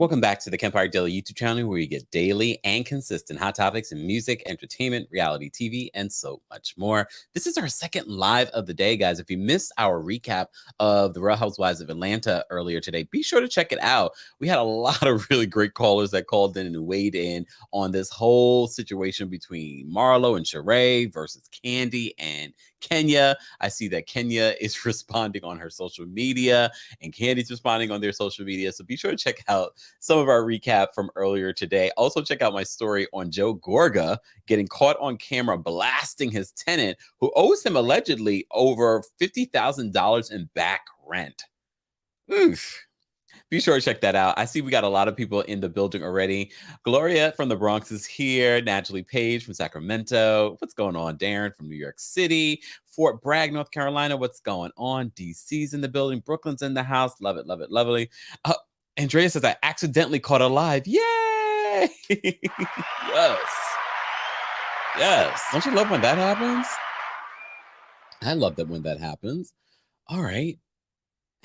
welcome back to the Kempire Daily YouTube channel, where you get daily and consistent hot topics in music, entertainment, reality TV, and so much more. This is our second live of the day, guys. If you missed our recap of the Real Housewives of Atlanta earlier today, be sure to check it out. We had a lot of really great callers that called in and weighed in on this whole situation between Marlo and Sheree versus Candy and Kenya. I see that Kenya is responding on her social media and Candy's responding on their social media. So be sure to check out some of our recap from earlier today. Also, check out my story on Joe Gorga getting caught on camera blasting his tenant who owes him allegedly over $50,000 in back rent. Oof. Be sure to check that out. I see we got a lot of people in the building already. Gloria from the Bronx is here. Natalie Page from Sacramento. What's going on? Darren from New York City. Fort Bragg, North Carolina. What's going on? DC's in the building. Brooklyn's in the house. Love it, love it, lovely. Andrea says, I accidentally caught her live. Yay! Yes. Yes. Don't you love when that happens? I love that when that happens. All right.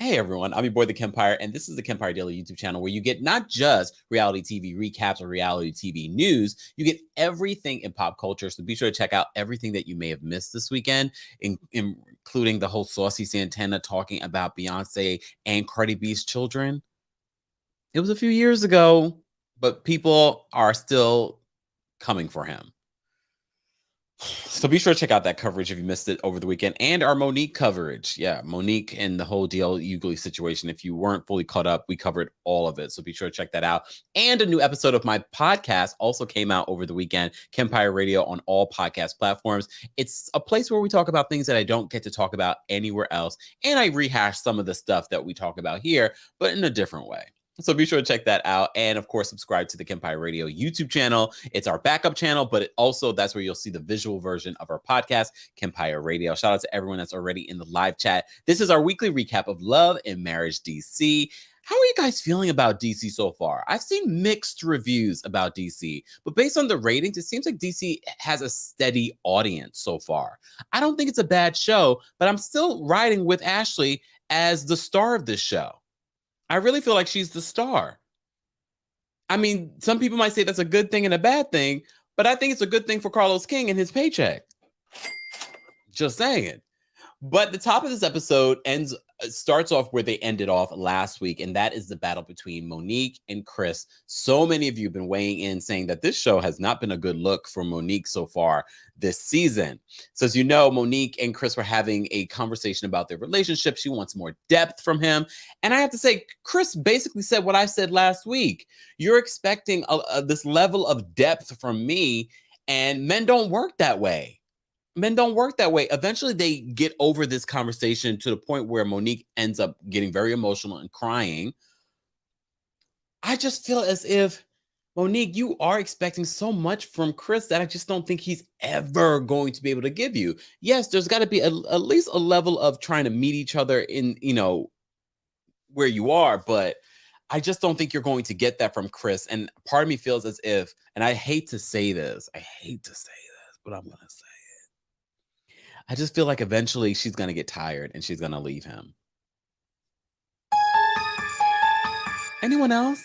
Hey everyone, I'm your boy, TheKempire, and this is the Kempire Daily YouTube channel where you get not just reality TV recaps or reality TV news, you get everything in pop culture. So be sure to check out everything that you may have missed this weekend, including the whole Saucy Santana talking about Beyonce and Cardi B's children. It was a few years ago, but people are still coming for him. So be sure to check out that coverage if you missed it over the weekend, and our Monique coverage. Yeah, Monique and the whole DL Hughley situation. If you weren't fully caught up, we covered all of it. So be sure to check that out. And a new episode of my podcast also came out over the weekend, Kempire Radio on all podcast platforms. It's a place where we talk about things that I don't get to talk about anywhere else. And I rehash some of the stuff that we talk about here, but in a different way. So be sure to check that out. And of course, subscribe to the Kempire Radio YouTube channel. It's our backup channel, but that's where you'll see the visual version of our podcast, Kempire Radio. Shout out to everyone that's already in the live chat. This is our weekly recap of Love and Marriage DC. How are you guys feeling about DC so far? I've seen mixed reviews about DC, but based on the ratings, it seems like DC has a steady audience so far. I don't think it's a bad show, but I'm still riding with Ashley as the star of this show. I really feel like she's the star. I mean, some people might say that's a good thing and a bad thing, but I think it's a good thing for Carlos King and his paycheck. Just saying. But the top of this episode starts off where they ended off last week, and that is the battle between Monique and Chris. So many of you have been weighing in saying that this show has not been a good look for Monique so far this season. So as you know, Monique and Chris were having a conversation about their relationship. She wants more depth from him. And I have to say, Chris basically said what I said last week. You're expecting this level of depth from me, and men don't work that way. Men don't work that way. Eventually, they get over this conversation to the point where Monique ends up getting very emotional and crying. I just feel as if, Monique, you are expecting so much from Chris that I just don't think he's ever going to be able to give you. Yes, there's got to be at least a level of trying to meet each other in, where you are, but I just don't think you're going to get that from Chris. And part of me feels as if, and I hate to say this, but I'm going to say, I just feel like eventually she's going to get tired and she's going to leave him. Anyone else?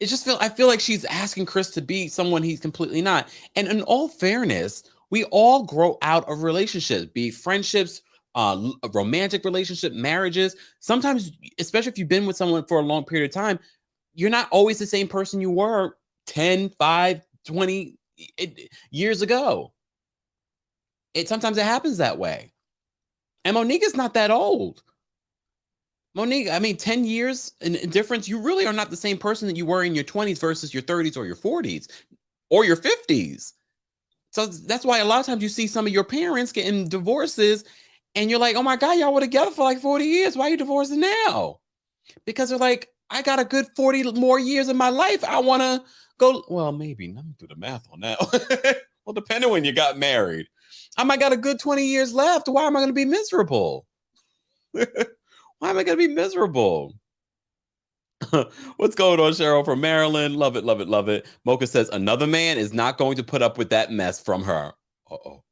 I feel like she's asking Chris to be someone he's completely not. And in all fairness, we all grow out of relationships, be it friendships, a romantic relationship, marriages. Sometimes, especially if you've been with someone for a long period of time, you're not always the same person you were 10, 5, 20 years ago. Sometimes it happens that way. And Monique is not that old. Monique, 10 years in difference, you really are not the same person that you were in your 20s versus your 30s or your 40s or your 50s. So that's why a lot of times you see some of your parents getting divorces and you're like, oh my God, y'all were together for like 40 years. Why are you divorcing now? Because they're like, I got a good 40 more years in my life. I want to go. Well, maybe. Let me do the math on that. Well, depending when you got married. I might got a good 20 years left. Why am I going to be miserable? Why am I going to be miserable? What's going on, Cheryl from Maryland? Love it, love it, love it. Mocha says, another man is not going to put up with that mess from her. Uh-oh.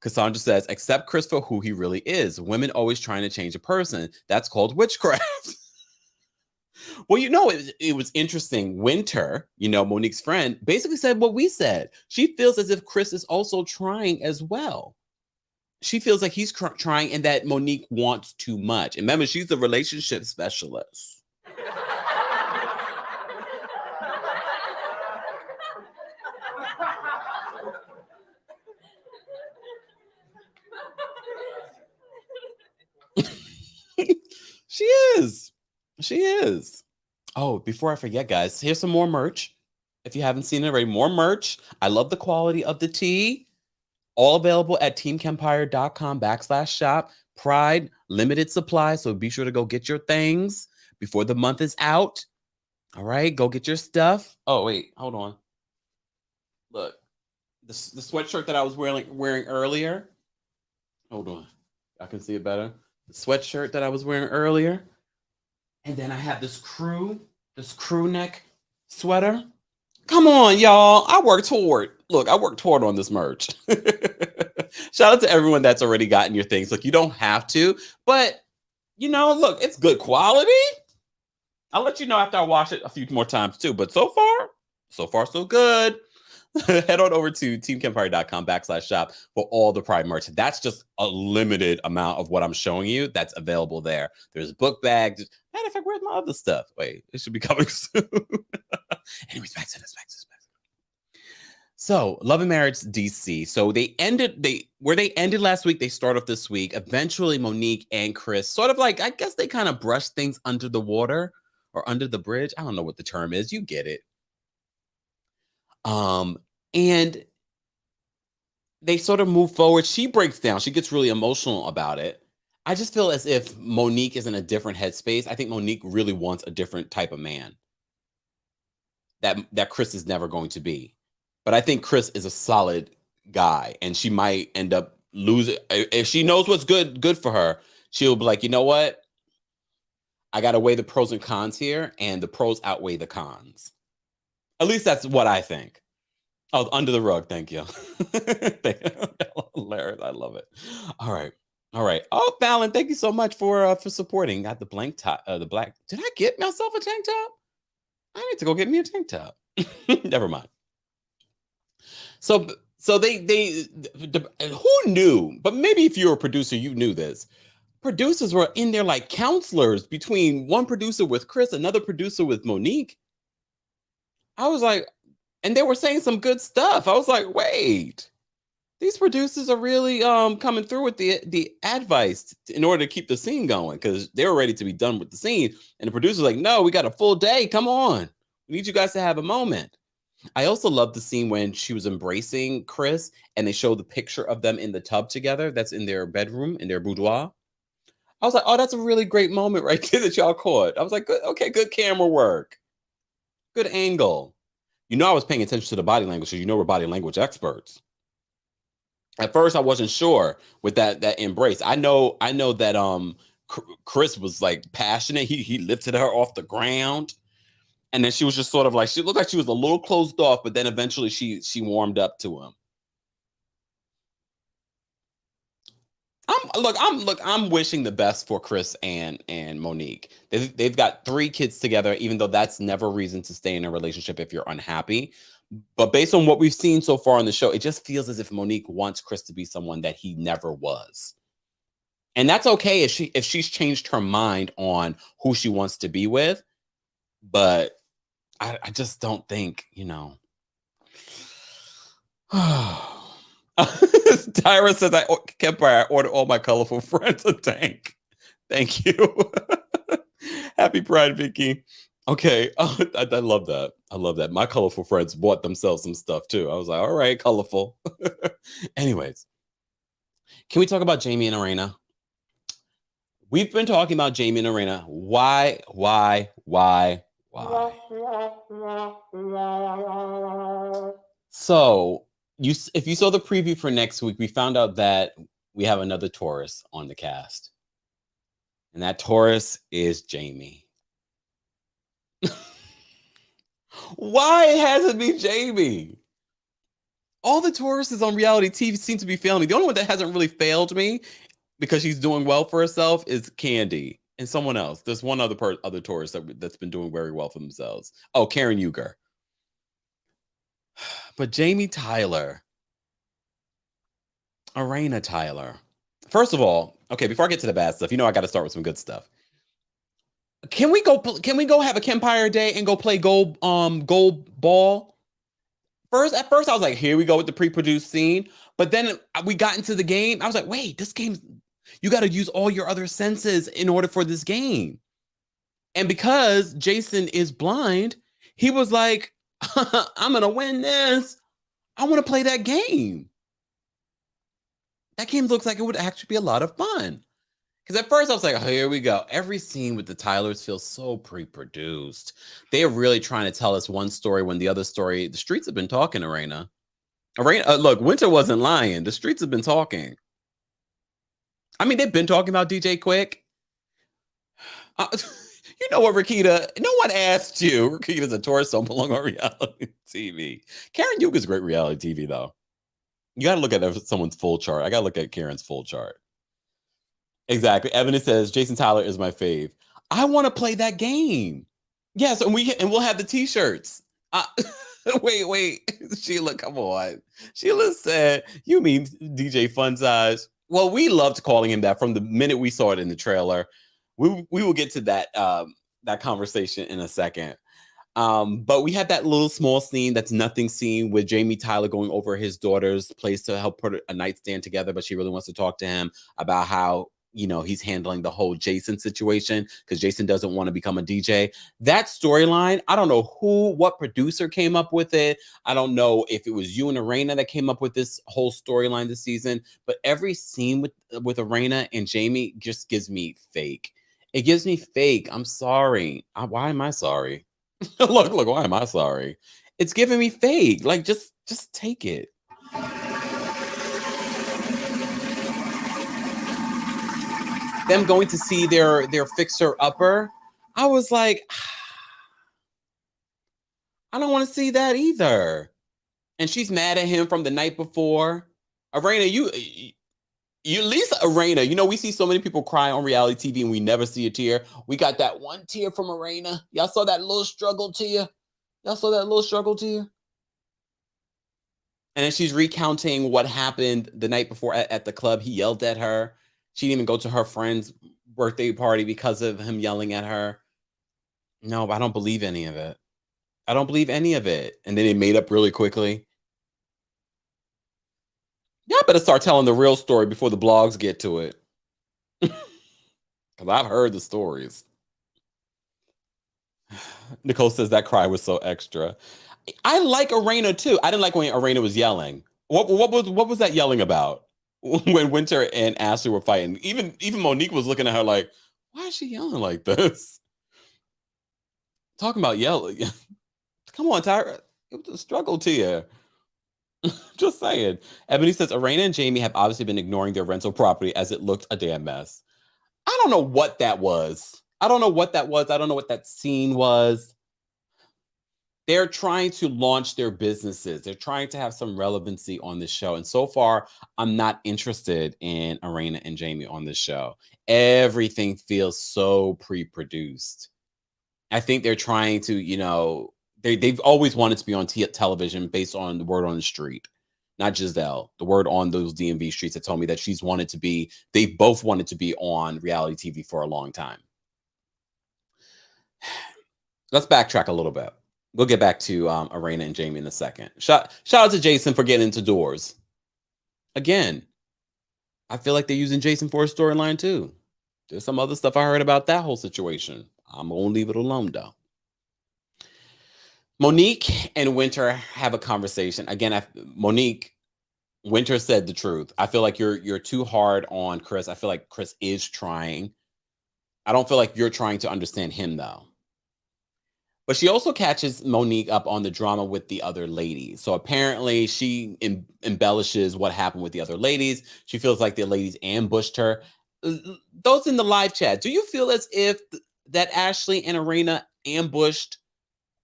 Cassandra says, accept Chris for who he really is. Women always trying to change a person. That's called witchcraft. Well, it was interesting. Winter, Monique's friend, basically said what we said. She feels as if Chris is also trying as well. She feels like he's trying and that Monique wants too much. And remember, she's the relationship specialist. She is. She is. Oh, before I forget, guys, here's some more merch. If you haven't seen it already, more merch. I love the quality of the tea. All available at TheKempire.com/shop. Pride, limited supply. So be sure to go get your things before the month is out. All right, go get your stuff. Oh, wait, hold on. Look, the sweatshirt that I was wearing earlier. Hold on. I can see it better. The sweatshirt that I was wearing earlier. And then I have this crew neck sweater. Come on, y'all. I worked hard on this merch. Shout out to everyone that's already gotten your things. Look, you don't have to, but look, it's good quality. I'll let you know after I wash it a few more times too. But so far, so good. Head on over to TheKempire.com/shop for all the Pride merch. That's just a limited amount of what I'm showing you that's available there. There's book bags. Matter of fact, where's my other stuff? Wait, it should be coming soon. Anyways, back to this. So, Love and Marriage DC. So they ended last week, they start off this week. Eventually, Monique and Chris sort of I guess they kind of brushed things under the water or under the bridge. I don't know what the term is. You get it. And they sort of move forward. She breaks down. She gets really emotional about it. I just feel as if Monique is in a different headspace. I think Monique really wants a different type of man that Chris is never going to be. But I think Chris is a solid guy, and she might end up losing. If she knows what's good for her, she'll be like, you know what? I got to weigh the pros and cons here, and the pros outweigh the cons. At least that's what I think. Oh, under the rug. Thank you. Hilarious. I love it. All right. Oh, Fallon, thank you so much for supporting. Got the blank top, the black. Did I get myself a tank top? I need to go get me a tank top. Never mind. So they who knew? But maybe if you're a producer, you knew this. Producers were in there like counselors between one producer with Chris, another producer with Monique. I was like, and they were saying some good stuff. I was like, wait, these producers are really coming through with the advice in order to keep the scene going, because they were ready to be done with the scene. And the producer's like, no, we got a full day. Come on. We need you guys to have a moment. I also love the scene when she was embracing Chris and they show the picture of them in the tub together. That's in their bedroom, in their boudoir. I was like, oh, that's a really great moment right there that y'all caught. I was like, good, okay, good camera work. Good angle. I was paying attention to the body language, so we're body language experts. At first, I wasn't sure with that embrace. I know that Chris was like passionate. He lifted her off the ground. And then she was just sort of like, she looked like she was a little closed off, but then eventually she warmed up to him. I'm wishing the best for Chris and Monique. They've got 3 kids together, even though that's never reason to stay in a relationship if you're unhappy. But based on what we've seen so far on the show, it just feels as if Monique wants Chris to be someone that he never was. And that's okay if she's changed her mind on who she wants to be with. But I just don't think, Tyra says, Kempire, I ordered all my colorful friends a tank. Thank you. Happy Pride, Vicky. Okay. I love that. I love that. My colorful friends bought themselves some stuff too. I was like, all right, colorful. Anyways, can we talk about Jamie and Erana? We've been talking about Jamie and Erana. Why? So if you saw the preview for next week, we found out that we have another Taurus on the cast. And that Taurus is Jamie. Why has it be Jamie? All the Tauruses on reality TV seem to be failing me. The only one that hasn't really failed me because she's doing well for herself is Candy. and someone else. There's one other tourist that's been doing very well for themselves. Oh, Karen Uger. But Jamie Tyler, Erana Tyler. First of all, okay, before I get to the bad stuff, I got to start with some good stuff. Can we go? Can we go have a Kempire day and go play gold ball? At first, I was like, here we go with the pre-produced scene. But then we got into the game. I was like, wait, this game, you got to use all your other senses in order for this game. And because Jayson is blind, he was like, I'm going to win this. I want to play that game. That game looks like it would actually be a lot of fun. Because at first I was like, oh, here we go. Every scene with the Tylers feels so pre-produced. They are really trying to tell us one story when the other story, the streets have been talking, Erana. Look, Winter wasn't lying. The streets have been talking. I mean, they've been talking about DJ Quick. You know what, Rakita? No one asked you. Rakita's a tourist, don't belong on reality TV. Karen Uke is great reality TV, though. You got to look at someone's full chart. I got to look at Karen's full chart. Exactly. Evan says, Jayson Tyler is my fave. I want to play that game. Yes, and we'll have the t-shirts. Wait. Sheila, come on. Sheila said, you mean DJ Fun Size? Well, we loved calling him that from the minute we saw it in the trailer. We will get to that conversation in a second. But we had that little small scene that's nothing scene with Jamie Tyler going over his daughter's place to help put a nightstand together, but she really wants to talk to him about how he's handling the whole Jayson situation because Jayson doesn't want to become a DJ. That storyline, I don't know what producer came up with it. I don't know if it was you and Erana that came up with this whole storyline this season, but every scene with Erana and Jamie just gives me fake. It gives me fake. I'm sorry. Why am I sorry? look, why am I sorry? It's giving me fake. Like, just take it. Them going to see their fixer-upper, I was like, I don't want to see that either. And she's mad at him from the night before. Erana, you at least Erana, we see so many people cry on reality TV and we never see a tear. We got that one tear from Erana. Y'all saw that little struggle tear? And then she's recounting what happened the night before at the club. He yelled at her. She didn't even go to her friend's birthday party because of him yelling at her. No, I don't believe any of it. I don't believe any of it. And then it made up really quickly. Y'all better start telling the real story before the blogs get to it. Because I've heard the stories. Nicole says that cry was so extra. I like Erana too. I didn't like when Erana was yelling. What was that yelling about? When Winter and Ashley were fighting. Even Monique was looking at her like, why is she yelling like this? Talking about yelling. Come on, Tyra. It was a struggle to you. Just saying. Ebony says, Erana and Jamie have obviously been ignoring their rental property as it looked a damn mess. I don't know what that was. I don't know what that scene was. They're trying to launch their businesses. They're trying to have some relevancy on this show. And so far, I'm not interested in Erana and Jamie on this show. Everything feels so pre-produced. I think they're trying to, they've always wanted to be on television based on the word on the street. Not Giselle, the word on those DMV streets that told me that they both wanted to be on reality TV for a long time. Let's backtrack a little bit. We'll get back to Erana and Jamie in a second. Shout out to Jayson for getting into doors. Again, I feel like they're using Jayson for a storyline too. There's some other stuff I heard about that whole situation. I'm going to leave it alone though. Monique and Winter have a conversation. Again, Monique, Winter said the truth. I feel like you're too hard on Chris. I feel like Chris is trying. I don't feel like you're trying to understand him though. But she also catches Monique up on the drama with the other ladies. So apparently she embellishes what happened with the other ladies. She feels like the ladies ambushed her. Those in the live chat, do you feel as if that Ashley and Erana ambushed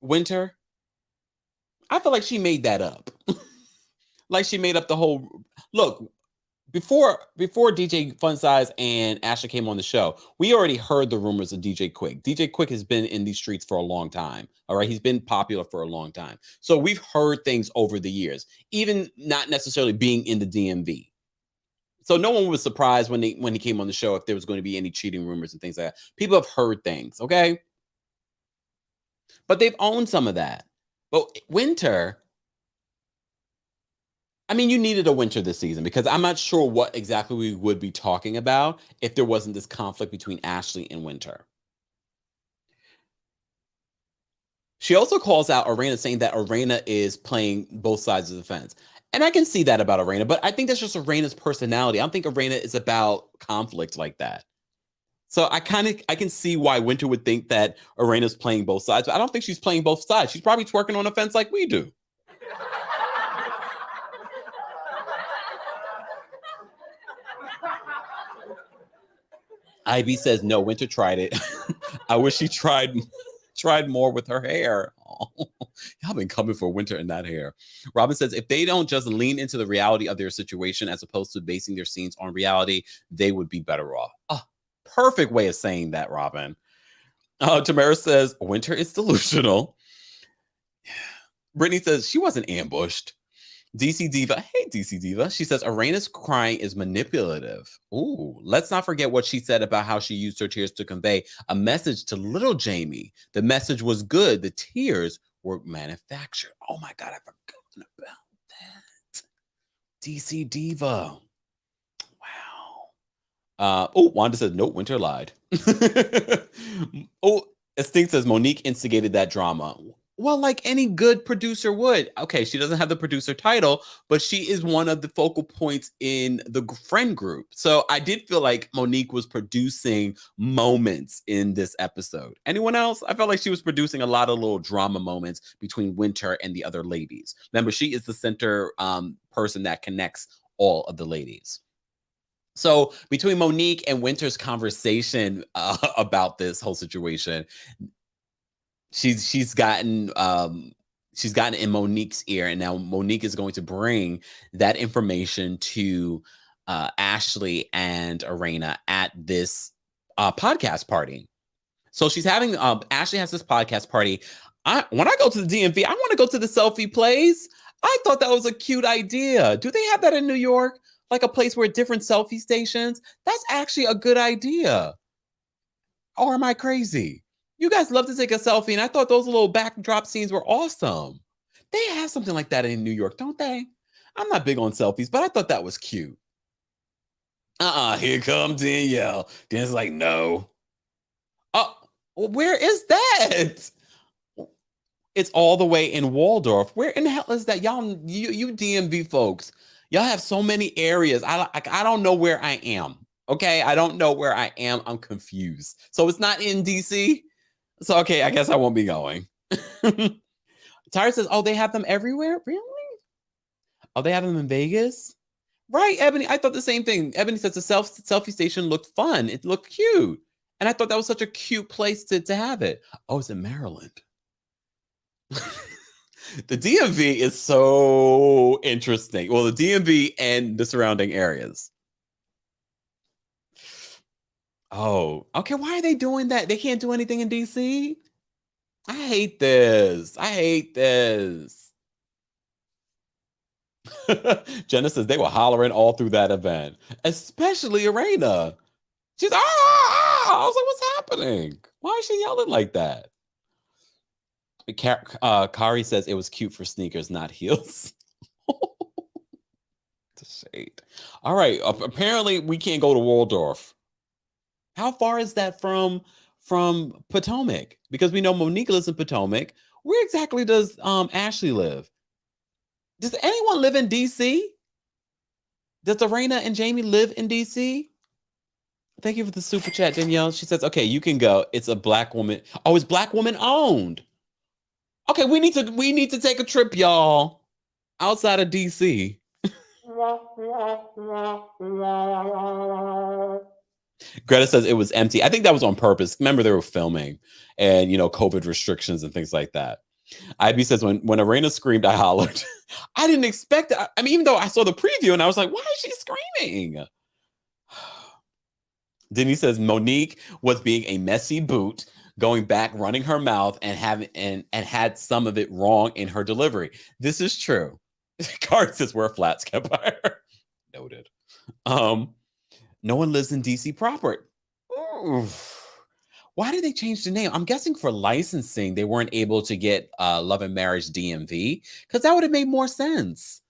Winter? I feel like she made that up. Like she made up the whole... Look, before DJ Fun Size and Ashley came on the show, we already heard the rumors of DJ Quick. DJ Quick has been in these streets for a long time. All right, he's been popular for a long time. So we've heard things over the years, even not necessarily being in the DMV. So no one was surprised when he came on the show if there was going to be any cheating rumors and things like that. People have heard things, okay? But they've owned some of that. But Winter, I mean, you needed a Winter this season because I'm not sure what exactly we would be talking about if there wasn't this conflict between Ashley and Winter. She also calls out Erana, saying that Erana is playing both sides of the fence. And I can see that about Erana, but I think that's just Arana's personality. I don't think Erana is about conflict like that. So I can see why Winter would think that Arana's playing both sides, but I don't think she's playing both sides. She's probably twerking on the fence like we do. IB says, no, Winter tried it. I wish she tried more with her hair. Oh, y'all been coming for Winter in that hair. Robin says, if they don't just lean into the reality of their situation as opposed to basing their scenes on reality, they would be better off. Oh, perfect way of saying that, Robin. Tamara says, Winter is delusional. Brittany says, she wasn't ambushed. DC Diva, hey DC Diva. She says Arana's crying is manipulative. Ooh, let's not forget what she said about how she used her tears to convey a message to little Jamie. The message was good. The tears were manufactured. Oh my God, I forgot about that. DC Diva. Wow. Wanda says, no, Winter lied. Esting says Monique instigated that drama. Well, like any good producer would. Okay, she doesn't have the producer title, but she is one of the focal points in the friend group. So I did feel like Monique was producing moments in this episode. Anyone else? I felt like she was producing a lot of little drama moments between Winter and the other ladies. Remember, she is the center person that connects all of the ladies. So between Monique and Winter's conversation about this whole situation, she's gotten in Monique's ear, and now Monique is going to bring that information to Ashley and Erana at this podcast party. So she's having Ashley has this podcast party. When I go to the DMV, I want to go to the selfie place. I thought that was a cute idea. Do they have that in New York? Like a place where different selfie stations? That's actually a good idea. Or am I crazy? You guys love to take a selfie, and I thought those little backdrop scenes were awesome. They have something like that in New York, don't they? I'm not big on selfies, but I thought that was cute. Here comes Danielle. Danielle's like, no. Where is that? It's all the way in Waldorf. Where in the hell is that? Y'all, you DMV folks, y'all have so many areas. I don't know where I am. Okay, I don't know where I am. I'm confused. So it's not in DC? So, okay, I guess I won't be going. Tyra says, oh, they have them everywhere? Really? Oh, they have them in Vegas? Right, Ebony. I thought the same thing. Ebony says the selfie station looked fun. It looked cute. And I thought that was such a cute place to have it. Oh, it's in Maryland. The DMV is so interesting. Well, the DMV and the surrounding areas. Oh, okay. Why are they doing that? They can't do anything in DC? I hate this. Jenna says they were hollering all through that event, especially Erana. She's, I was like, what's happening? Why is she yelling like that? Kari says it was cute for sneakers, not heels. The shade. All right. Apparently, we can't go to Waldorf. How far is that from Potomac? Because we know Monique lives in Potomac. Where exactly does Ashley live? Does anyone live in DC? Does Erana and Jamie live in DC? Thank you for the super chat, Danielle. She says, okay, you can go. It's a Black woman. Oh, it's Black woman owned. Okay, we need to take a trip, y'all, outside of DC. Greta says it was empty. I think that was on purpose. Remember, they were filming and, COVID restrictions and things like that. IB says, when Erana screamed, I hollered. I didn't expect it. I mean, even though I saw the preview and I was like, why is she doing? Denise says Monique was being a messy boot, going back, running her mouth, and had some of it wrong in her delivery. This is true. Card says we're flats, Kempire. Noted. No one lives in DC proper. Oof. Why did they change the name? I'm guessing for licensing, they weren't able to get Love and Marriage DMV, because that would have made more sense.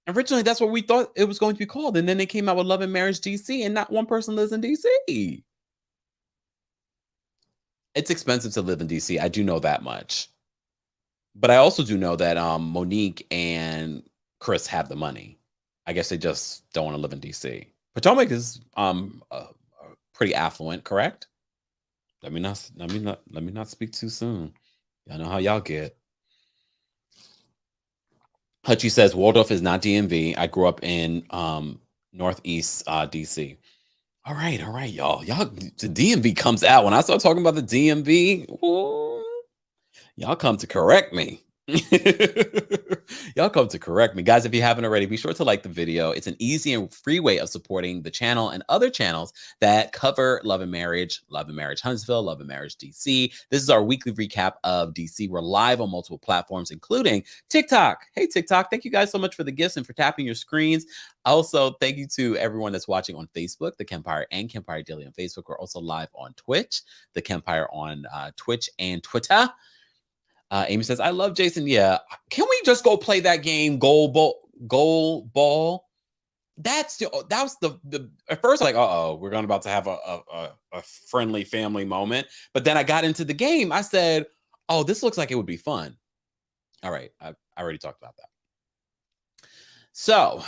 Originally, that's what we thought it was going to be called. And then they came out with Love and Marriage DC, and not one person lives in DC. It's expensive to live in DC. I do know that much. But I also do know that Monique and Chris have the money. I guess they just don't want to live in DC. Potomac is pretty affluent, correct? Let me not speak too soon. Y'all know how y'all get. Hutchie says Waldorf is not DMV. I grew up in Northeast DC. All right, y'all. The DMV comes out. When I start talking about the DMV, ooh, y'all come to correct me. Y'all come to correct me. Guys, if you haven't already, be sure to like the video. It's an easy and free way of supporting the channel and other channels that cover Love and Marriage Huntsville, Love and Marriage DC. This is our weekly recap of DC. We're live on multiple platforms, including TikTok. Hey, TikTok. Thank you guys so much for the gifts and for tapping your screens. Also, thank you to everyone that's watching on Facebook, The Kempire and Kempire Daily on Facebook. We're also live on Twitch, The Kempire on Twitch and Twitter. Amy says, I love Jayson. Yeah. Can we just go play that game, Goal Ball? That was the at first, like, we're about to have a friendly family moment. But then I got into the game. I said, oh, this looks like it would be fun. All right. I already talked about that. So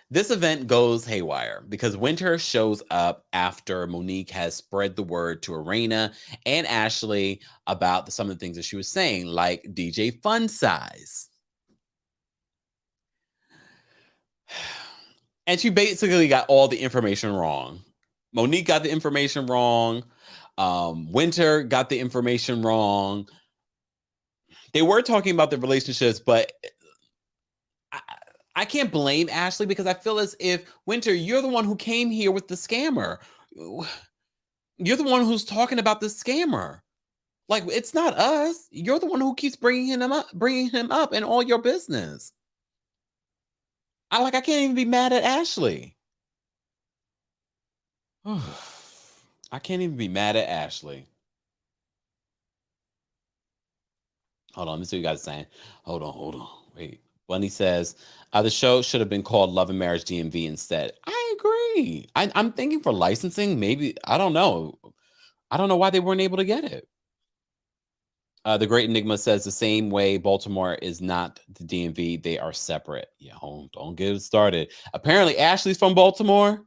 this event goes haywire because Winter shows up after Monique has spread the word to Erana and Ashley about some of the things that she was saying, like DJ Fun Size. And she basically got all the information wrong. Monique got the information wrong. Winter got the information wrong. They were talking about the relationships, but I can't blame Ashley because I feel as if, Winter, you're the one who came here with the scammer. You're the one who's talking about the scammer. Like, it's not us. You're the one who keeps bringing him up in all your business. I can't even be mad at Ashley. I can't even be mad at Ashley. Hold on, let me see what you guys are saying. Hold on. Wait. Bunny says, the show should have been called Love and Marriage DMV instead. I agree. I'm thinking for licensing, maybe, I don't know. I don't know why they weren't able to get it. The Great Enigma says the same way Baltimore is not the DMV. They are separate. Yeah, don't get it started. Apparently, Ashley's from Baltimore.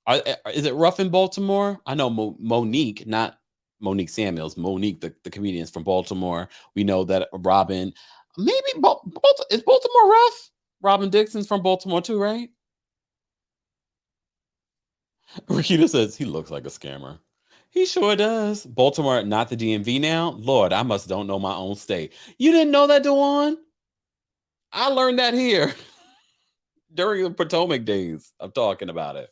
Is it rough in Baltimore? I know Monique, not Monique Samuels. Monique, the comedian, is from Baltimore. We know that Robin, maybe is Baltimore rough? Robin Dixon's from Baltimore too, right? Rikita says he looks like a scammer. He sure does. Baltimore, not the DMV now? Lord, I must don't know my own state. You didn't know that, Dewan? I learned that here during the Potomac days of talking about it.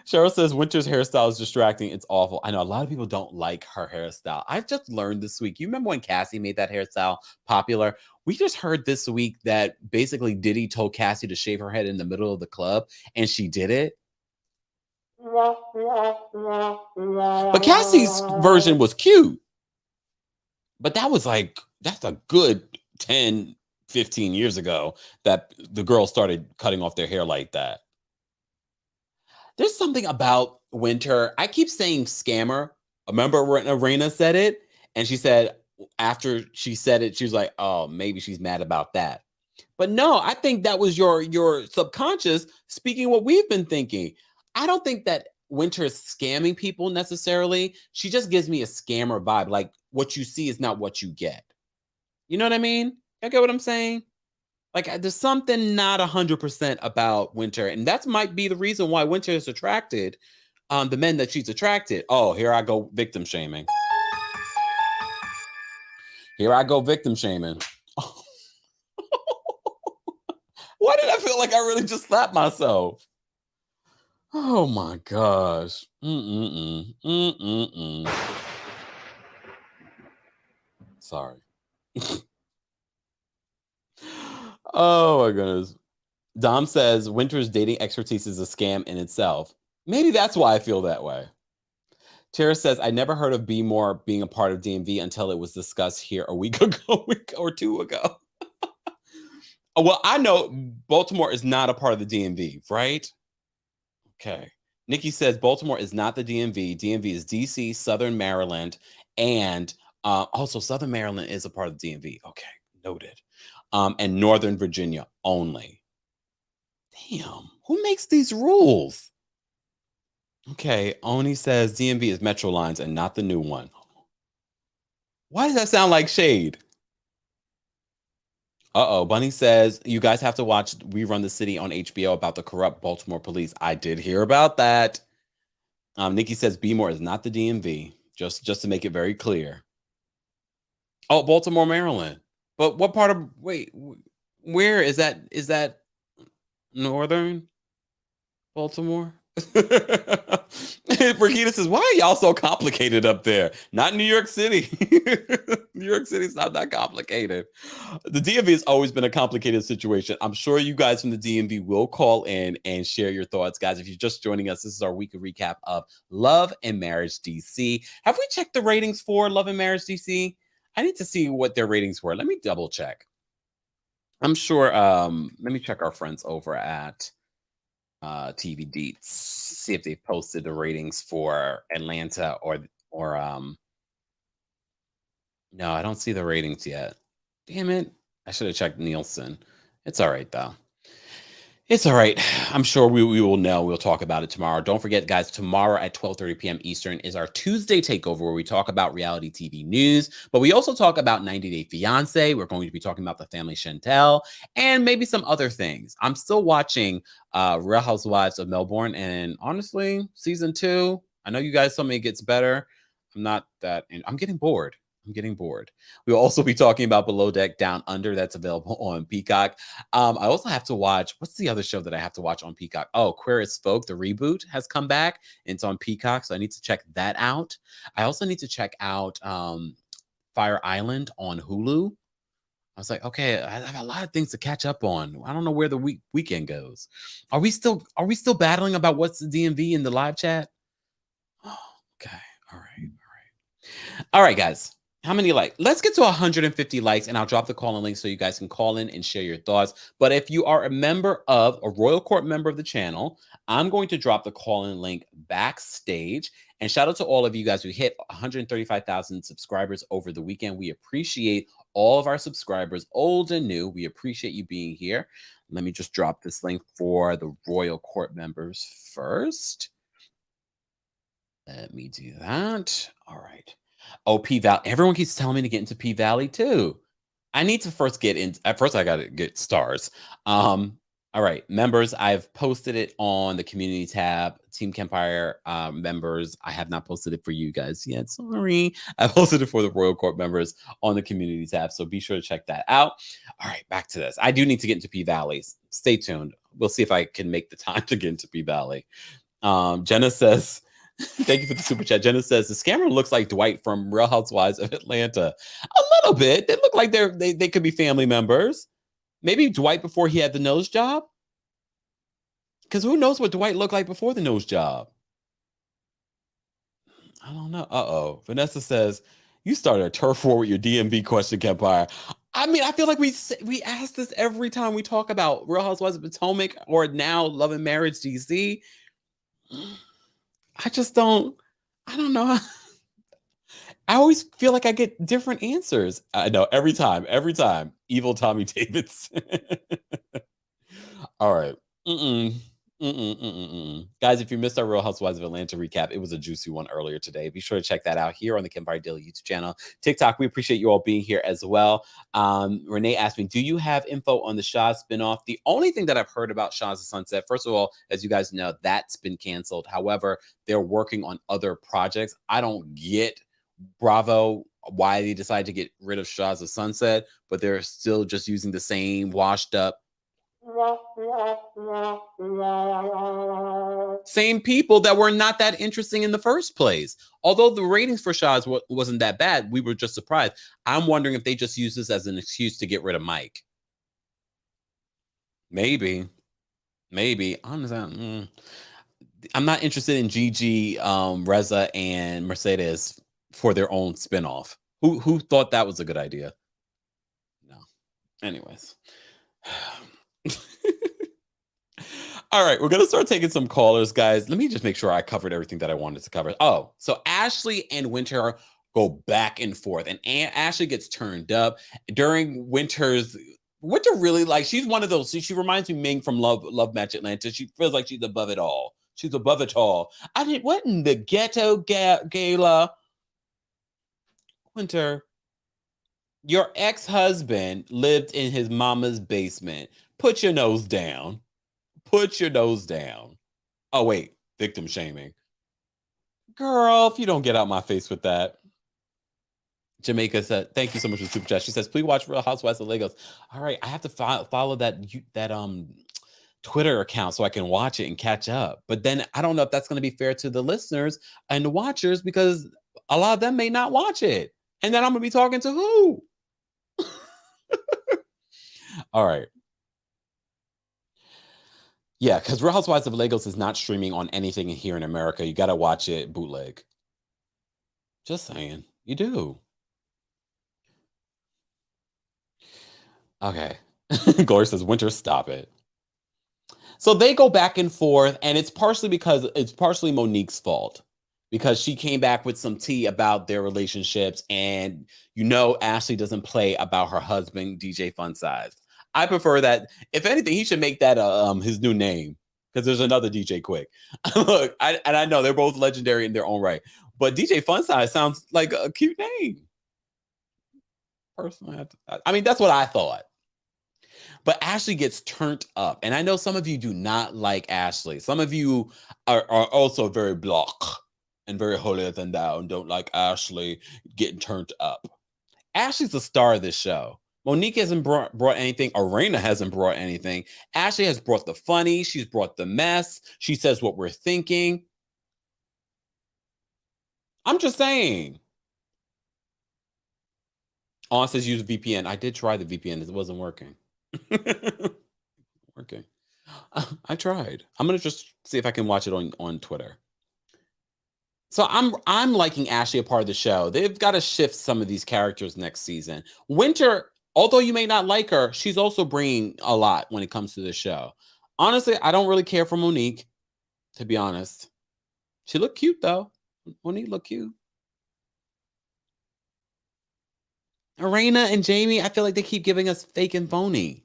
Cheryl says Winter's hairstyle is distracting. It's awful. I know a lot of people don't like her hairstyle. I've just learned this week. You remember when Cassie made that hairstyle popular? We just heard this week that basically Diddy told Cassie to shave her head in the middle of the club, and she did it. But Cassie's version was cute. But that's a good 10, 15 years ago that the girls started cutting off their hair like that. There's something about Winter. I keep saying scammer. Remember when Erana said it? And she said, after she said it, she was like, oh, maybe she's mad about that. But no, I think that was your subconscious speaking what we've been thinking. I don't think that Winter is scamming people necessarily. She just gives me a scammer vibe. Like, what you see is not what you get. You know what I mean? You get what I'm saying? Like, there's something not 100% about Winter. And that might be the reason why Winter is attracted the men that she's attracted. Oh, here I go victim shaming. Here I go victim shaming. What Why did I feel like I really just slapped myself? Oh my gosh. Sorry. Oh my goodness. Dom says Winter's dating expertise is a scam in itself. Maybe that's why I feel that way. Tara says, I never heard of Be More being a part of DMV until it was discussed here a week ago, a week or two ago. Well, I know Baltimore is not a part of the DMV, right? Okay. Nikki says Baltimore is not the DMV. DMV is DC, Southern Maryland, and also Southern Maryland is a part of the DMV. Okay, noted. And Northern Virginia only. Damn, who makes these rules? Okay, Oni says DMV is Metro Lines and not the new one. Why does that sound like shade? Uh-oh, Bunny says, you guys have to watch We Run the City on HBO about the corrupt Baltimore police. I did hear about that. Nikki says Be More is not the DMV, just to make it very clear. Oh, Baltimore, Maryland. But what part of, wait, where is that? Is that Northern Baltimore? Brigida says, why are y'all so complicated up there? Not New York City. New York City's not that complicated. The DMV has always been a complicated situation. I'm sure you guys from the DMV will call in and share your thoughts. Guys, if you're just joining us, this is our weekly recap of Love and Marriage DC. Have we checked the ratings for Love and Marriage DC? I need to see what their ratings were. Let me double check. I'm sure, let me check our friends over at TV Deets, see if they posted the ratings for Atlanta or no, I don't see the ratings yet. Damn it. I should have checked Nielsen. It's all right though. It's all right. I'm sure we will know. We'll talk about it tomorrow. Don't forget, guys, tomorrow at 12:30 p.m. Eastern is our Tuesday takeover where we talk about reality TV news, but we also talk about 90 Day Fiance. We're going to be talking about the family Chantel and maybe some other things. I'm still watching Real Housewives of Melbourne, and honestly, season 2, I know you guys told me it gets better. I'm not that, and I'm getting bored. I'm getting bored. We'll also be talking about Below Deck Down Under. That's available on Peacock. I also have to watch, what's the other show that I have to watch on Peacock? Oh, Queer as Folk, the reboot has come back. And it's on Peacock, so I need to check that out. I also need to check out Fire Island on Hulu. I was like, okay, I have a lot of things to catch up on. I don't know where the weekend goes. Are we still battling about what's the DMV in the live chat? Oh, okay. All right. All right, guys. How many likes? Let's get to 150 likes and I'll drop the call-in link so you guys can call in and share your thoughts. But if you are a Royal Court member of the channel, I'm going to drop the call-in link backstage. And shout out to all of you guys who hit 135,000 subscribers over the weekend. We appreciate all of our subscribers, old and new. We appreciate you being here. Let me just drop this link for the Royal Court members first. Let me do that. All right. Oh, P Valley. Everyone keeps telling me to get into P Valley too. I need to first get in. At first, I got to get stars. All right, members. I've posted it on the community tab. Team Kempire members. I have not posted it for you guys yet. Sorry. I posted it for the Royal Court members on the community tab. So be sure to check that out. All right, back to this. I do need to get into P Valleys. Stay tuned. We'll see if I can make the time to get into P Valley. Jenna says, thank you for the super chat. Jenna says the scammer looks like Dwight from Real Housewives of Atlanta. A little bit. They look like they could be family members. Maybe Dwight before he had the nose job. Because who knows what Dwight looked like before the nose job? I don't know. Uh-oh. Vanessa says, you started a turf war with your DMV question, Kempire. I mean, I feel like we ask this every time we talk about Real Housewives of Potomac or now Love and Marriage DC. I don't know. I always feel like I get different answers. I know every time. Evil Tommy Davis. All right. Guys, if you missed our Real Housewives of Atlanta recap, it was a juicy one earlier today. Be sure to check that out here on the Kempire Daily YouTube channel. TikTok, we appreciate you all being here as well. Renee asked me, do you have info on the Shah spinoff? The only thing that I've heard about Shah's of Sunset, first of all, as you guys know, that's been canceled. However, they're working on other projects. I don't get Bravo why they decided to get rid of Shah's of Sunset, but they're still just using the same washed up Same people that were not that interesting in the first place. Although the ratings for Shaw's wasn't that bad, we were just surprised. I'm wondering if they just use this as an excuse to get rid of Mike. Maybe. Honestly, I'm not interested in Gigi, Reza, and Mercedes for their own spinoff. Who thought that was a good idea? No. Anyways. All right, we're gonna start taking some callers, guys. Let me just make sure I covered everything that I wanted to cover. Oh, so Ashley and Winter go back and forth, and Ashley gets turned up during Winter really like she's one of those. She reminds me Ming from Love Match Atlanta. She feels like she's above it all. She's above it all. I mean, what in the ghetto gala? Winter, your ex-husband lived in his mama's basement. Put your nose down. Put your nose down. Oh, wait. Victim shaming. Girl, if you don't get out my face with that. Jamaica said, thank you so much for the super chat. She says, please watch Real Housewives of Lagos. All right. I have to follow that Twitter account so I can watch it and catch up. But then I don't know if that's going to be fair to the listeners and the watchers because a lot of them may not watch it. And then I'm going to be talking to who? All right. Yeah, because Real Housewives of Lagos is not streaming on anything here in America. You got to watch it bootleg. Just saying. You do. Okay. Gloria says, Winter, stop it. So they go back and forth, and it's partially Monique's fault because she came back with some tea about their relationships, and Ashley doesn't play about her husband, DJ Fun Size. I prefer that. If anything, he should make that his new name because there's another DJ Quick. Look, I know they're both legendary in their own right, but DJ Fun Size sounds like a cute name. Personally, I mean that's what I thought. But Ashley gets turned up. And I know some of you do not like Ashley. Some of you are also very block and very holier than thou and don't like Ashley getting turned up. Ashley's the star of this show. Monique hasn't brought anything. Erana hasn't brought anything. Ashley has brought the funny. She's brought the mess. She says what we're thinking. I'm just saying. On says use VPN. I did try the VPN. It wasn't working. Okay. I tried. I'm gonna just see if I can watch it on Twitter. So I'm liking Ashley a part of the show. They've got to shift some of these characters next season. Winter, although you may not like her, she's also bringing a lot when it comes to the show. Honestly, I don't really care for Monique, to be honest. She looked cute though. Monique looked cute. Erana and Jamie, I feel like they keep giving us fake and phony.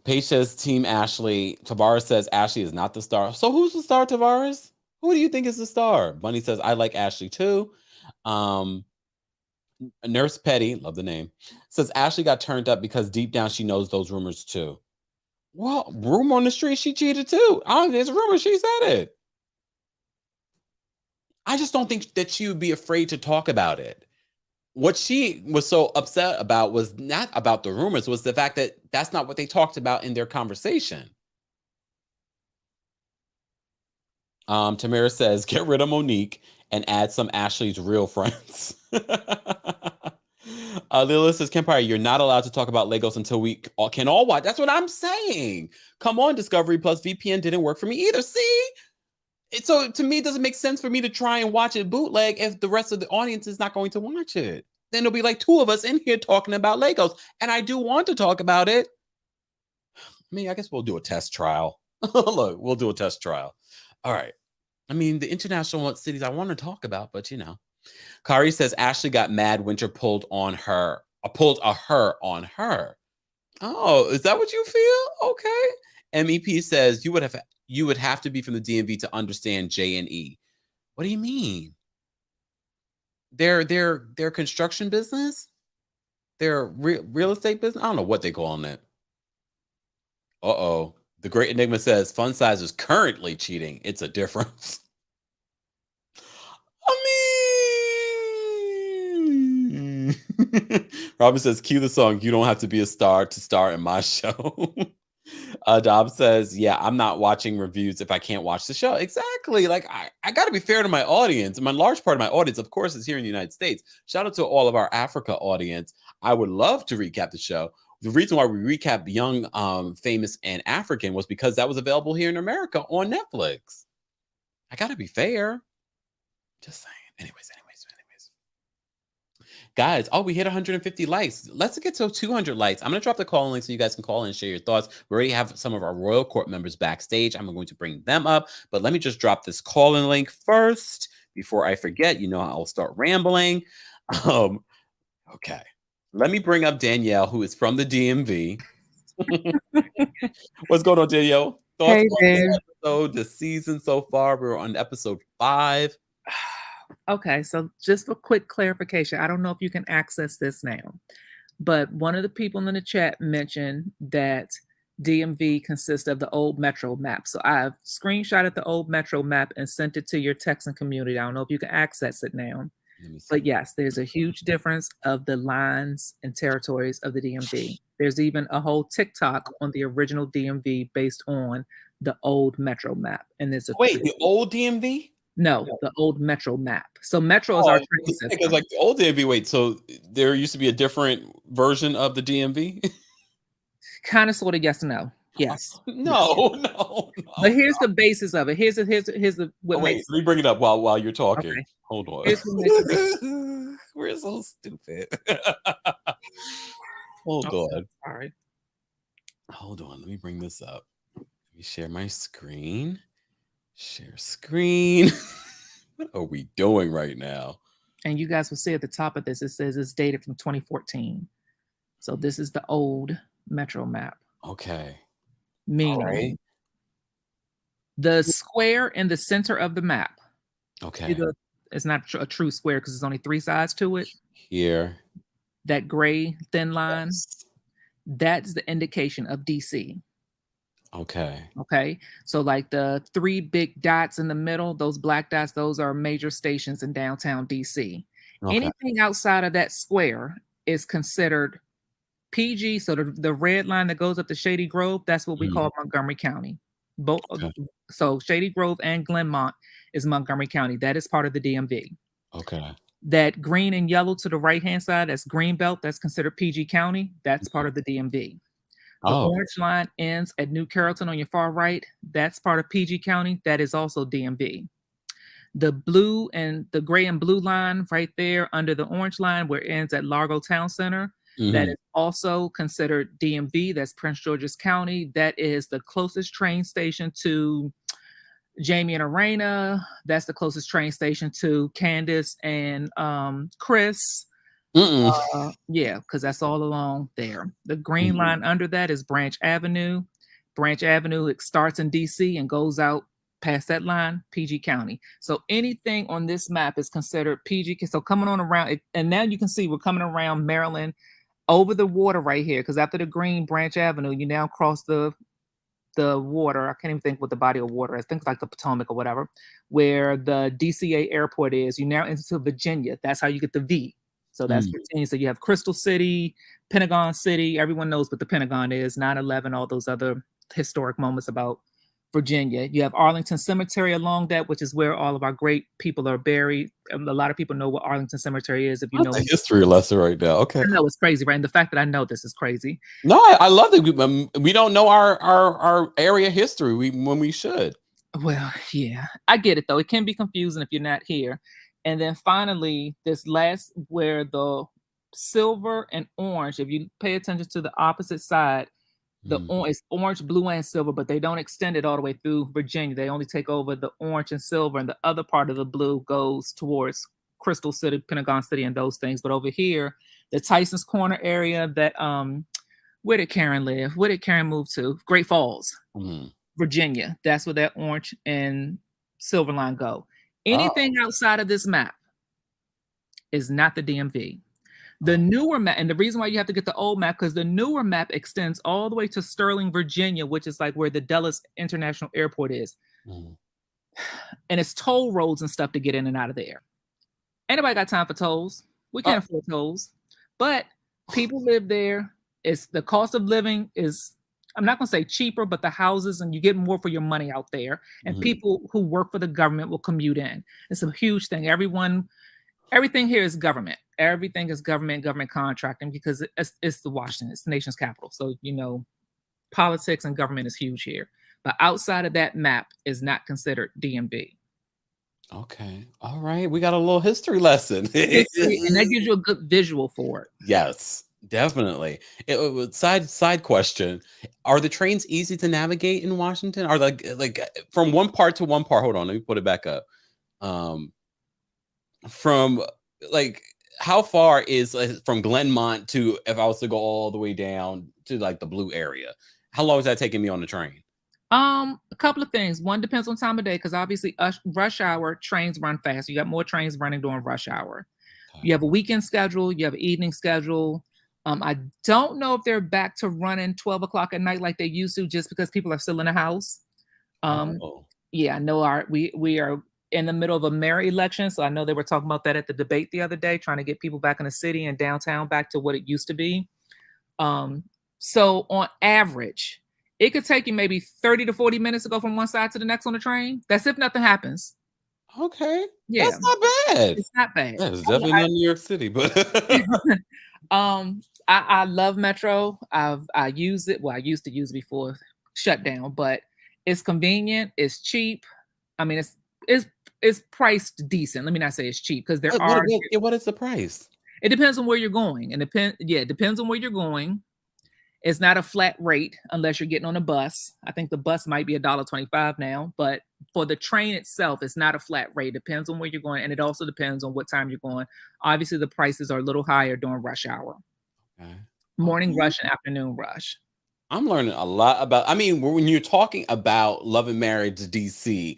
Paige says Team Ashley. Tavares says Ashley is not the star. So who's the star, Tavares? Who do you think is the star? Bunny says I like Ashley too. Nurse Petty, love the name, says Ashley got turned up because deep down she knows those rumors too. Well, rumor on the street, she cheated too. There's a rumor she said it. I just don't think that she would be afraid to talk about it. What she was so upset about was not about the rumors, was the fact that that's not what they talked about in their conversation. Tamara says, get rid of Monique and add some Ashley's real friends. Lila says, Kempire, you're not allowed to talk about Legos until we can all watch. That's what I'm saying. Come on, Discovery Plus VPN didn't work for me either. See? So to me, it doesn't make sense for me to try and watch it bootleg if the rest of the audience is not going to watch it. Then there'll be like two of us in here talking about Legos. And I do want to talk about it. I mean, I guess we'll do a test trial. Look, we'll do a test trial. All right. I mean, the international cities I want to talk about, but Kari says Ashley got mad. Winter pulled a her on her. Oh, is that what you feel? Okay. MEP says you would have to be from the DMV to understand J&E. What do you mean? Their construction business? Their real estate business? I don't know what they call it. Uh-oh. The Great Enigma says Fun Size is currently cheating. It's a difference. I mean, Robin says, cue the song, "You Don't Have to Be a Star to Star in My Show." Dob says, yeah, I'm not watching reviews if I can't watch the show. Exactly. Like, I got to be fair to my audience. My large part of my audience, of course, is here in the United States. Shout out to all of our Africa audience. I would love to recap the show. The reason why we recap Young, Famous, and African was because that was available here in America on Netflix. I got to be fair. Just saying. Anyways. Guys, we hit 150 likes. Let's get to 200 likes. I'm going to drop the call link so you guys can call in and share your thoughts. We already have some of our Royal Court members backstage. I'm going to bring them up, but let me just drop this call in link first before I forget. I'll start rambling. Okay. Let me bring up Danielle, who is from the DMV. What's going on, Danielle? Thoughts Hey on there. this episode, the season so far? We're on episode 5. Okay, so just for quick clarification, I don't know if you can access this now, but one of the people in the chat mentioned that DMV consists of the old Metro map. So I've screenshotted the old Metro map and sent it to your Texan community. I don't know if you can access it now. But yes, there's a huge difference of the lines and territories of the DMV. There's even a whole TikTok on the original DMV based on the old Metro map. And there's a the old DMV? No, the old Metro map. So Metro is our train system. Because like the old DMV, wait, so there used to be a different version of the DMV? Kind of, sort of, yes and no. Yes. No. But here's the basis of it. Here's what wait, let me bring it up while you're talking. Okay. Hold on. We're so stupid. Hold on. All right. Hold on. Let me bring this up. Let me share my screen. Share screen. What are we doing right now? And you guys will see at the top of this, it says it's dated from 2014. So this is the old Metro map. Okay. Meaning the square in the center of the map. Okay. It's not a true square because there's only 3 sides to it. Here. That gray thin line, that's the indication of DC. Okay. So like the 3 big dots in the middle, those black dots, those are major stations in downtown DC. Anything outside of that square is considered PG. So the red line that goes up to Shady Grove, that's what we call Montgomery County. So Shady Grove and Glenmont is Montgomery County. That is part of the DMV. Okay. That green and yellow to the right-hand side, that's Greenbelt, that's considered PG County. That's part of the DMV. The orange line ends at New Carrollton on your far right. That's part of PG County. That is also DMV. The blue and the gray and blue line right there under the orange line where it ends at Largo Town Center. That is also considered DMV. That's Prince George's County. That is the closest train station to Jamie and Erana. That's the closest train station to Candace and Chris. Yeah, because that's all along there. The green line under that is Branch Avenue. Branch Avenue, it starts in DC and goes out past that line, PG County. So anything on this map is considered PG. So coming on around, and now you can see we're coming around Maryland over the water right here, because after the green Branch Avenue, you now cross the water. I can't even think what the body of water is. Think like the Potomac or whatever, where the DCA airport is. You now into Virginia. That's how you get the V. So that's Virginia. So you have Crystal City, Pentagon City. Everyone knows what the Pentagon is, 9/11, all those other historic moments about Virginia. You have Arlington Cemetery along that, which is where all of our great people are buried. A lot of people know what Arlington Cemetery is. If you know a history lesson right now. Okay. I know it's crazy, right? And the fact that I know this is crazy. No, I love that we don't know our area history when we should. Well, yeah, I get it though. It can be confusing if you're not here. And then finally, this last where the silver and orange, if you pay attention to the opposite side, it's orange, blue, and silver, but they don't extend it all the way through Virginia. They only take over the orange and silver, and the other part of the blue goes towards Crystal City, Pentagon City, and those things. But over here, the Tyson's Corner area, that where did Karen live? Where did Karen move to? Great Falls, Virginia. That's where that orange and silver line go. Anything outside of this map is not the DMV. The newer map, and the reason why you have to get the old map, because the newer map extends all the way to Sterling, Virginia, which is like where the Dulles International Airport is. And it's toll roads and stuff to get in and out of there. Anybody got time for tolls? We can't afford tolls. But People live there. It's the cost of living is, I'm not going to say cheaper, but the houses, and you get more for your money out there. And people who work for the government will commute in. It's a huge thing. Everything here is government. Everything is government contracting, because it's the Washington, it's the nation's capital. So, politics and government is huge here. But outside of that map is not considered DMV. Okay. All right. We got a little history lesson. History, and that gives you a good visual for it. Yes, definitely. Side question: are the trains easy to navigate in Washington? Are like from one part to one part? Hold on, let me put it back up. From like how far is from Glenmont to, if I was to go all the way down to like the blue area? How long is that taking me on the train? A couple of things. One, depends on time of day, because obviously rush hour trains run fast. You got more trains running during rush hour. You have a weekend schedule, you have an evening schedule. I don't know if they're back to running 12 o'clock at night like they used to, just because people are still in the house. Yeah, I know we are in the middle of a mayor election, so I know they were talking about that at the debate the other day, trying to get people back in the city and downtown back to what it used to be. So on average, it could take you maybe 30 to 40 minutes to go from one side to the next on the train. That's if nothing happens. Okay. Yeah. That's not bad. It's not bad. That is definitely not New York City, but I love Metro. I use it. Well, I used to use it before shutdown, but it's convenient, it's cheap. I mean, it's priced decent. Let me not say it's cheap, because what is the price? It depends on where you're going. And it depends on where you're going. It's not a flat rate unless you're getting on a bus. I think the bus might be $1.25 now, but for the train itself, it's not a flat rate. It depends on where you're going, and it also depends on what time you're going. Obviously, the prices are a little higher during rush hour. Okay. Morning rush and afternoon rush. I'm learning a lot about, I mean, when you're talking about Love and Marriage DC,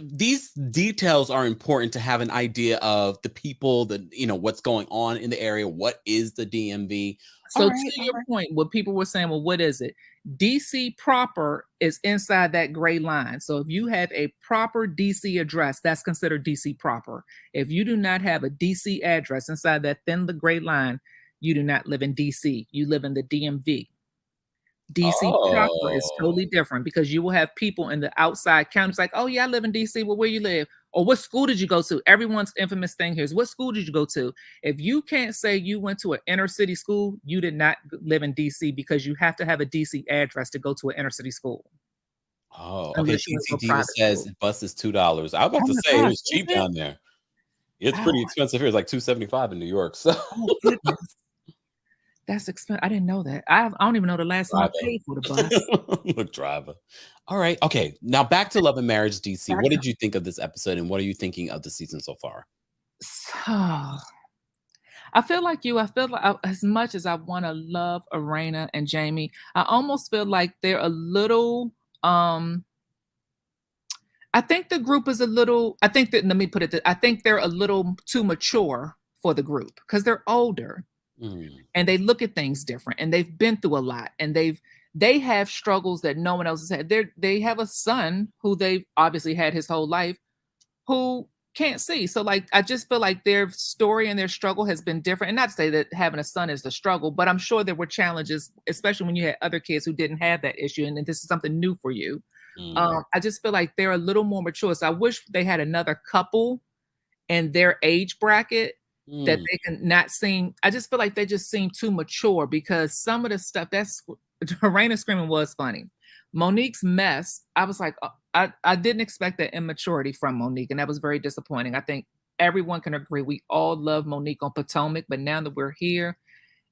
these details are important to have an idea of the people, what's going on in the area. What is the DMV? So to your point, what people were saying, well, what is it? DC proper is inside that gray line. So if you have a proper DC address, that's considered DC proper. If you do not have a DC address inside that thin, the gray line, you do not live in DC. You live in the DMV. DC proper is totally different, because you will have people in the outside counties like, oh yeah, I live in DC. Well, where you live? Or what school did you go to? Everyone's infamous thing here is, what school did you go to? If you can't say you went to an inner city school, you did not live in DC, because you have to have a DC address to go to an inner city school. Oh, okay. DC says bus is $2. I was about to say it was cheap down there. It's pretty expensive here. It's like $2.75 in New York. So goodness. That's expensive. I didn't know that. I don't even know the last time I paid for the bus. Look, driver. All right. Okay. Now back to Love and Marriage DC. What did you think of this episode, and what are you thinking of the season so far? So, I feel like as much as I want to love Erana and Jamie, I almost feel like they're a little, I think the group is a little, I think they're a little too mature for the group, because they're older. And they look at things different, and they've been through a lot, and they have struggles that no one else has had. They have a son who they've obviously had his whole life, who can't see. So like, I just feel like their story and their struggle has been different. And not to say that having a son is the struggle, but I'm sure there were challenges, especially when you had other kids who didn't have that issue, and this is something new for you. I just feel like they're a little more mature. So I wish they had another couple in their age bracket that they can not seem. I just feel like they just seem too mature, because some of the stuff that's Erana screaming was funny. Monique's mess, I was like, I didn't expect that immaturity from Monique, and that was very disappointing. I think everyone can agree we all love Monique on Potomac, but now that we're here,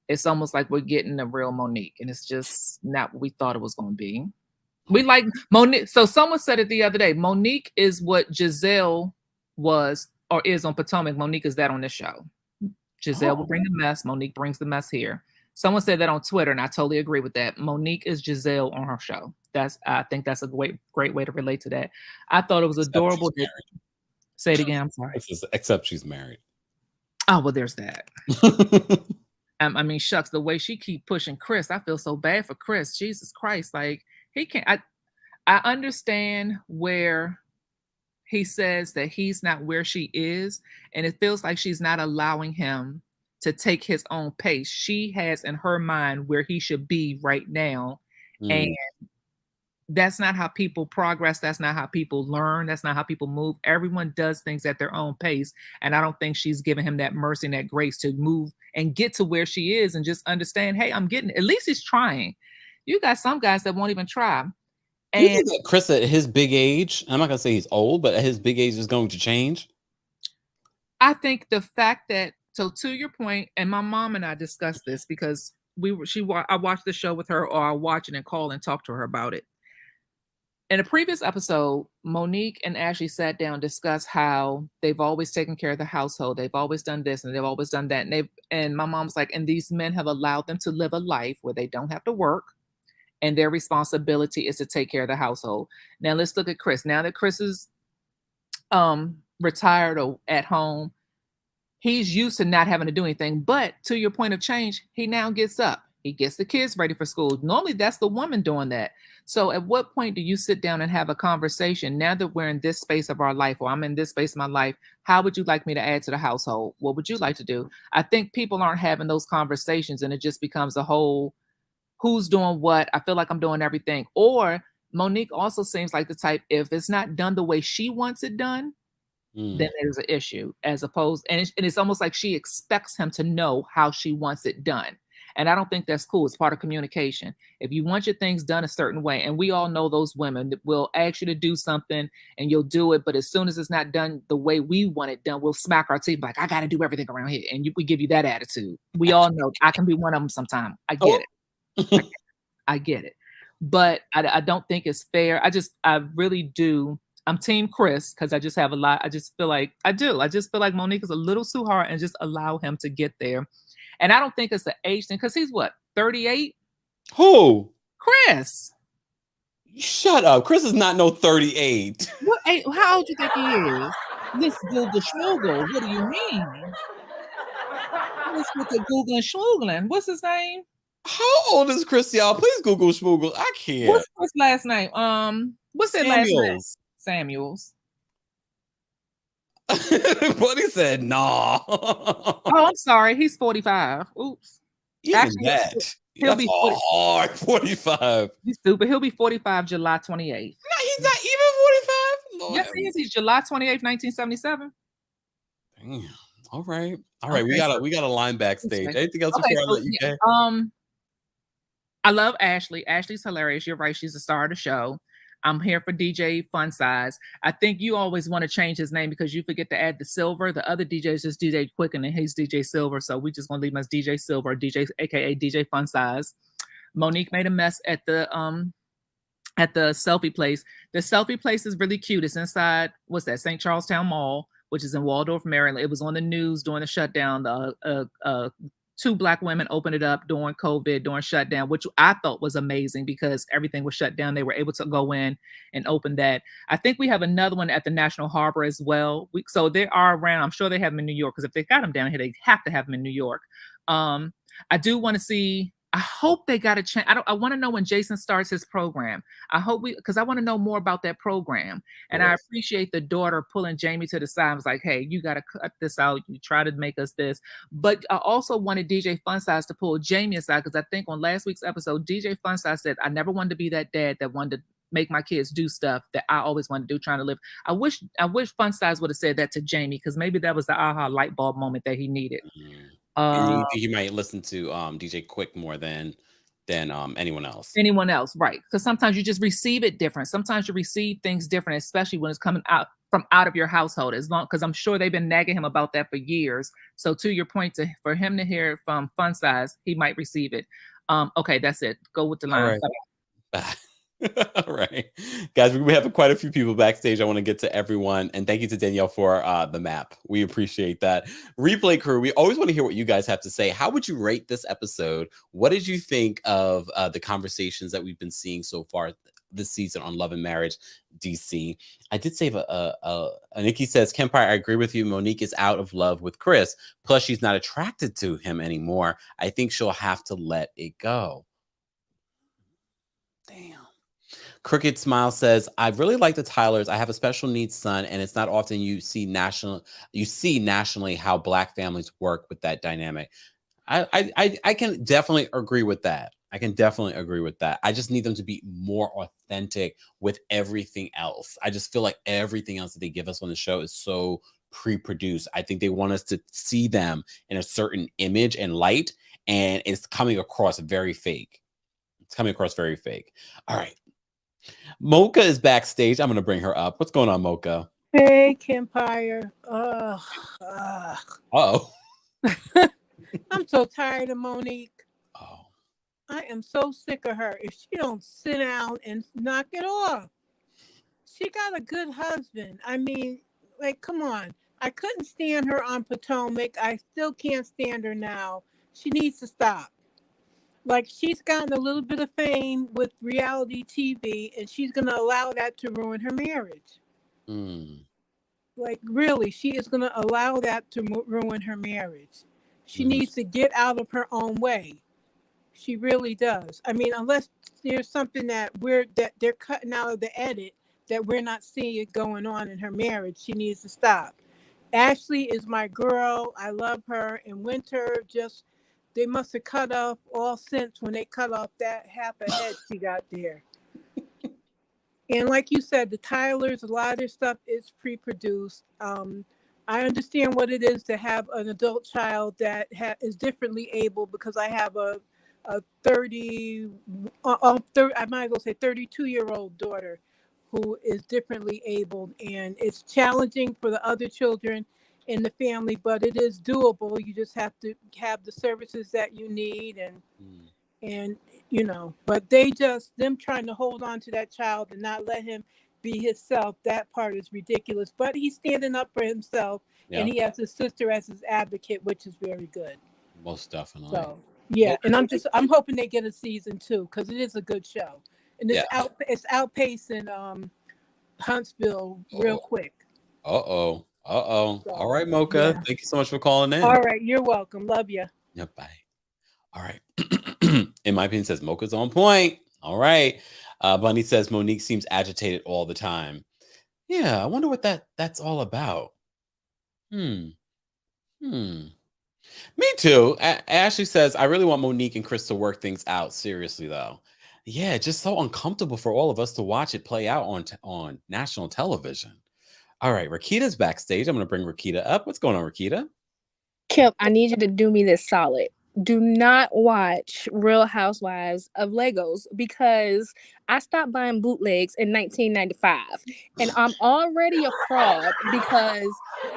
it's almost like we're getting a real Monique, and it's just not what we thought it was going to be. We like Monique. So someone said it the other day, Monique is what Giselle was or is on Potomac. Monique is that on this show. Giselle will bring the mess. Monique brings the mess here. Someone said that on Twitter, and I totally agree with that. Monique is Giselle on her show. I think that's a great way to relate to that. I thought it was adorable. Say it again. I'm sorry. Except she's married. Oh, well, there's that. I mean, shucks, the way she keep pushing Chris, I feel so bad for Chris. Jesus Christ. Like, he can't. I understand where he says that he's not where she is, and it feels like she's not allowing him to take his own pace. She has in her mind where he should be right now. And that's not how people progress. That's not how people learn. That's not how people move. Everyone does things at their own pace. And I don't think she's giving him that mercy and that grace to move and get to where she is and just understand, hey, I'm getting, at least he's trying. You got some guys that won't even try. And you think that Chris at his big age, I'm not going to say he's old, but at his big age is going to change? I think the fact that, so to your point, and my mom and I discussed this because I watched the show with her, or I'll watch it and call and talk to her about it. In a previous episode, Monique and Ashley sat down and discussed how they've always taken care of the household. They've always done this and they've always done that. And my mom's like, and these men have allowed them to live a life where they don't have to work and their responsibility is to take care of the household. Now let's look at Chris. Now that Chris is retired or at home, he's used to not having to do anything. But to your point of change, he now gets up. He gets the kids ready for school. Normally, that's the woman doing that. So at what point do you sit down and have a conversation? Now that we're in this space of our life, or I'm in this space of my life, how would you like me to add to the household? What would you like to do? I think people aren't having those conversations, and it just becomes a whole, who's doing what? I feel like I'm doing everything. Or Monique also seems like the type, if it's not done the way she wants it done, then there's an issue, as opposed, and it's almost like she expects him to know how she wants it done. And I don't think that's cool. It's part of communication. If you want your things done a certain way, and we all know those women that will ask you to do something and you'll do it, but as soon as it's not done the way we want it done, we'll smack our teeth like, I got to do everything around here. And we give you that attitude. We all know I can be one of them sometime. I get it. I get it. But I don't think it's fair. I really do. I'm team Chris because I just have a lot. I just feel like I just feel like Monique is a little too hard and just allow him to get there. And I don't think it's the age thing because he's what, 38? Who? Chris. Shut up. Chris is not no 38. What? How old do you think he is? Let's Google Schmoogle. What do you mean? Let's look at Google and Schmoogling. What's his name? How old is Chris, y'all? Please Google Schmoogle. I can't. What's Chris' last name? What's their last name? Samuels. Buddy said, nah. Oh, I'm sorry. He's 45. Oops. Even actually, that. He'll be hard 45. He's stupid. He'll be 45 July 28th. No, he's not even 45. Lord, yes, he is. He's July 28th, 1977. Damn. All right. All right. Okay. We got a line backstage. Anything else before I let you go? I love Ashley. Ashley's hilarious. You're right. She's the star of the show. I'm here for DJ Fun Size. I think you always want to change his name because you forget to add the Silver. The other DJ is just DJ Quick and he's DJ Silver. So we just want to leave him as DJ Silver, DJ, aka DJ Fun Size. Monique made a mess at the selfie place. The selfie place is really cute. It's inside, what's that, St. Charlestown Mall, which is in Waldorf, Maryland. It was on the news during the shutdown. Two Black women opened it up during COVID, during shutdown, which I thought was amazing because everything was shut down. They were able to go in and open that. I think we have another one at the National Harbor as well. So they are around. I'm sure they have them in New York because if they got them down here, they have to have them in New York. I do want to see. I hope they got a chance. I want to know when Jayson starts his program. I hope because I want to know more about that program. And yes. I appreciate the daughter pulling Jamie to the side. I was like, hey, you got to cut this out. You try to make us this. But I also wanted DJ Fun Size to pull Jamie aside because I think on last week's episode, DJ Fun Size said, I never wanted to be that dad that wanted to make my kids do stuff that I always wanted to do, trying to live. I wish Fun Size would have said that to Jamie because maybe that was the aha light bulb moment that he needed. Mm-hmm. And you think he might listen to DJ Quick more than anyone else. Anyone else, right? Because sometimes you just receive it different. Sometimes you receive things different, especially when it's coming out from out of your household. As long because I'm sure they've been nagging him about that for years. So to your point, for him to hear it from Fun Size, he might receive it. Okay, that's it. Go with the line. All right. All right, guys, we have quite a few people backstage. I want to get to everyone, and thank you to Danielle for the map. We appreciate that. Replay crew, we always want to hear what you guys have to say. How would you rate this episode? What did you think of the conversations that we've been seeing so far this season on Love and Marriage DC? I did save Nikki says, Kempire, I agree with you. Monique is out of love with Chris. Plus, she's not attracted to him anymore. I think she'll have to let it go. Damn. Crooked Smile says, I really like the Tylers. I have a special needs son, and it's not often you see nationally how Black families work with that dynamic. I can definitely agree with that. I can definitely agree with that. I just need them to be more authentic with everything else. I just feel like everything else that they give us on the show is so pre-produced. I think they want us to see them in a certain image and light, and it's coming across very fake. It's coming across very fake. All right. Mocha is backstage. I'm going to bring her up. What's going on, Mocha? Hey, Kempire. Oh. I'm so tired of Monique. Oh. I am so sick of her. If she don't sit down and knock it off. She got a good husband. I mean, like, come on. I couldn't stand her on Potomac. I still can't stand her now. She needs to stop. Like, she's gotten a little bit of fame with reality TV, and she's going to allow that to ruin her marriage. Like, really, she is going to allow that to ruin her marriage. She needs to get out of her own way. She really does. I mean, unless there's something that they're cutting out of the edit that we're not seeing it going on in her marriage, she needs to stop. Ashley is my girl. I love her. And Winter, they must have cut off all sense when they cut off that half a head she got there. And like you said, the Tylers, a lot of their stuff is pre-produced. I understand what it is to have an adult child that is differently able, because I have a 30, I might as well say 32-year-old daughter who is differently abled, and it's challenging for the other children in the family, but it is doable. You just have to have the services that you need, and but them trying to hold on to that child and not let him be himself, that part is ridiculous. But he's standing up for himself, and he has his sister as his advocate, which is very good. Most definitely. So yeah, and I'm hoping they get a season 2, because it is a good show, and it's outpacing Huntsville real quick. So, all right, Mocha. Yeah. Thank you so much for calling in. All right, you're welcome. Love you. Yeah, bye. All right. In my opinion, says Mocha's on point. All right. Bunny says Monique seems agitated all the time. Yeah, I wonder what that's all about. Me too. Ashley says, I really want Monique and Chris to work things out. Seriously, though. Yeah, it's just so uncomfortable for all of us to watch it play out on national television. All right, Rakita's backstage. I'm going to bring Rakita up. What's going on, Rakita? Kemp, I need you to do me this solid. Do not watch Real Housewives of Legos, because I stopped buying bootlegs in 1995, and I'm already a fraud because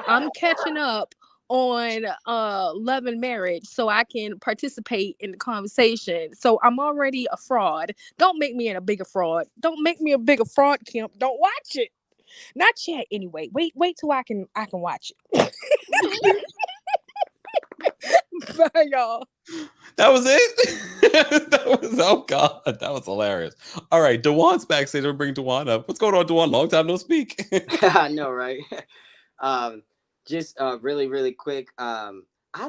I'm catching up on Love and Marriage so I can participate in the conversation. So I'm already a fraud. Don't make me a bigger fraud. Don't make me a bigger fraud, Kemp. Don't watch it. Not yet, anyway. Wait till I can watch it. Bye, y'all. That was it. Oh god, that was hilarious. All right, Dewan's backstage. We'll bring Dewan up. What's going on, Dewan? Long time no speak. I know, right? Just really, really quick. I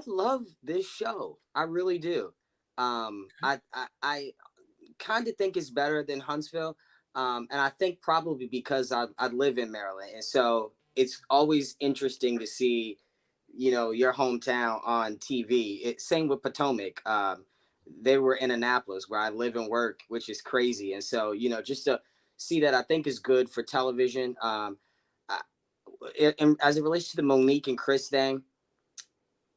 love this show. I really do. I kind of think it's better than Huntsville. And I think probably because I live in Maryland, and so it's always interesting to see, your hometown on TV. Same with Potomac. They were in Annapolis, where I live and work, which is crazy. And so, just to see that, I think is good for television. And as it relates to the Monique and Chris thing,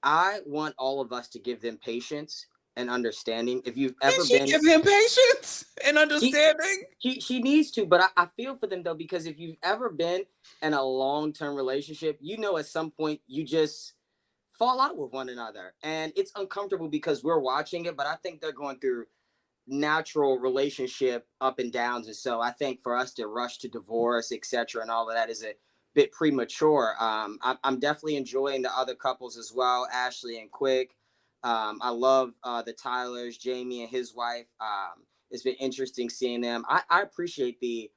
I want all of us to give them patience and understanding. If you've ever been, give him patience and understanding. She needs to, but I feel for them though, because if you've ever been in a long-term relationship, at some point you just fall out with one another, and it's uncomfortable because we're watching it. But I think they're going through natural relationship up and downs, and so I think for us to rush to divorce, etc., and all of that is a bit premature. I'm definitely enjoying the other couples as well, Ashley and Quick. I love the Tylers, Jamie and his wife. It's been interesting seeing them. I appreciate the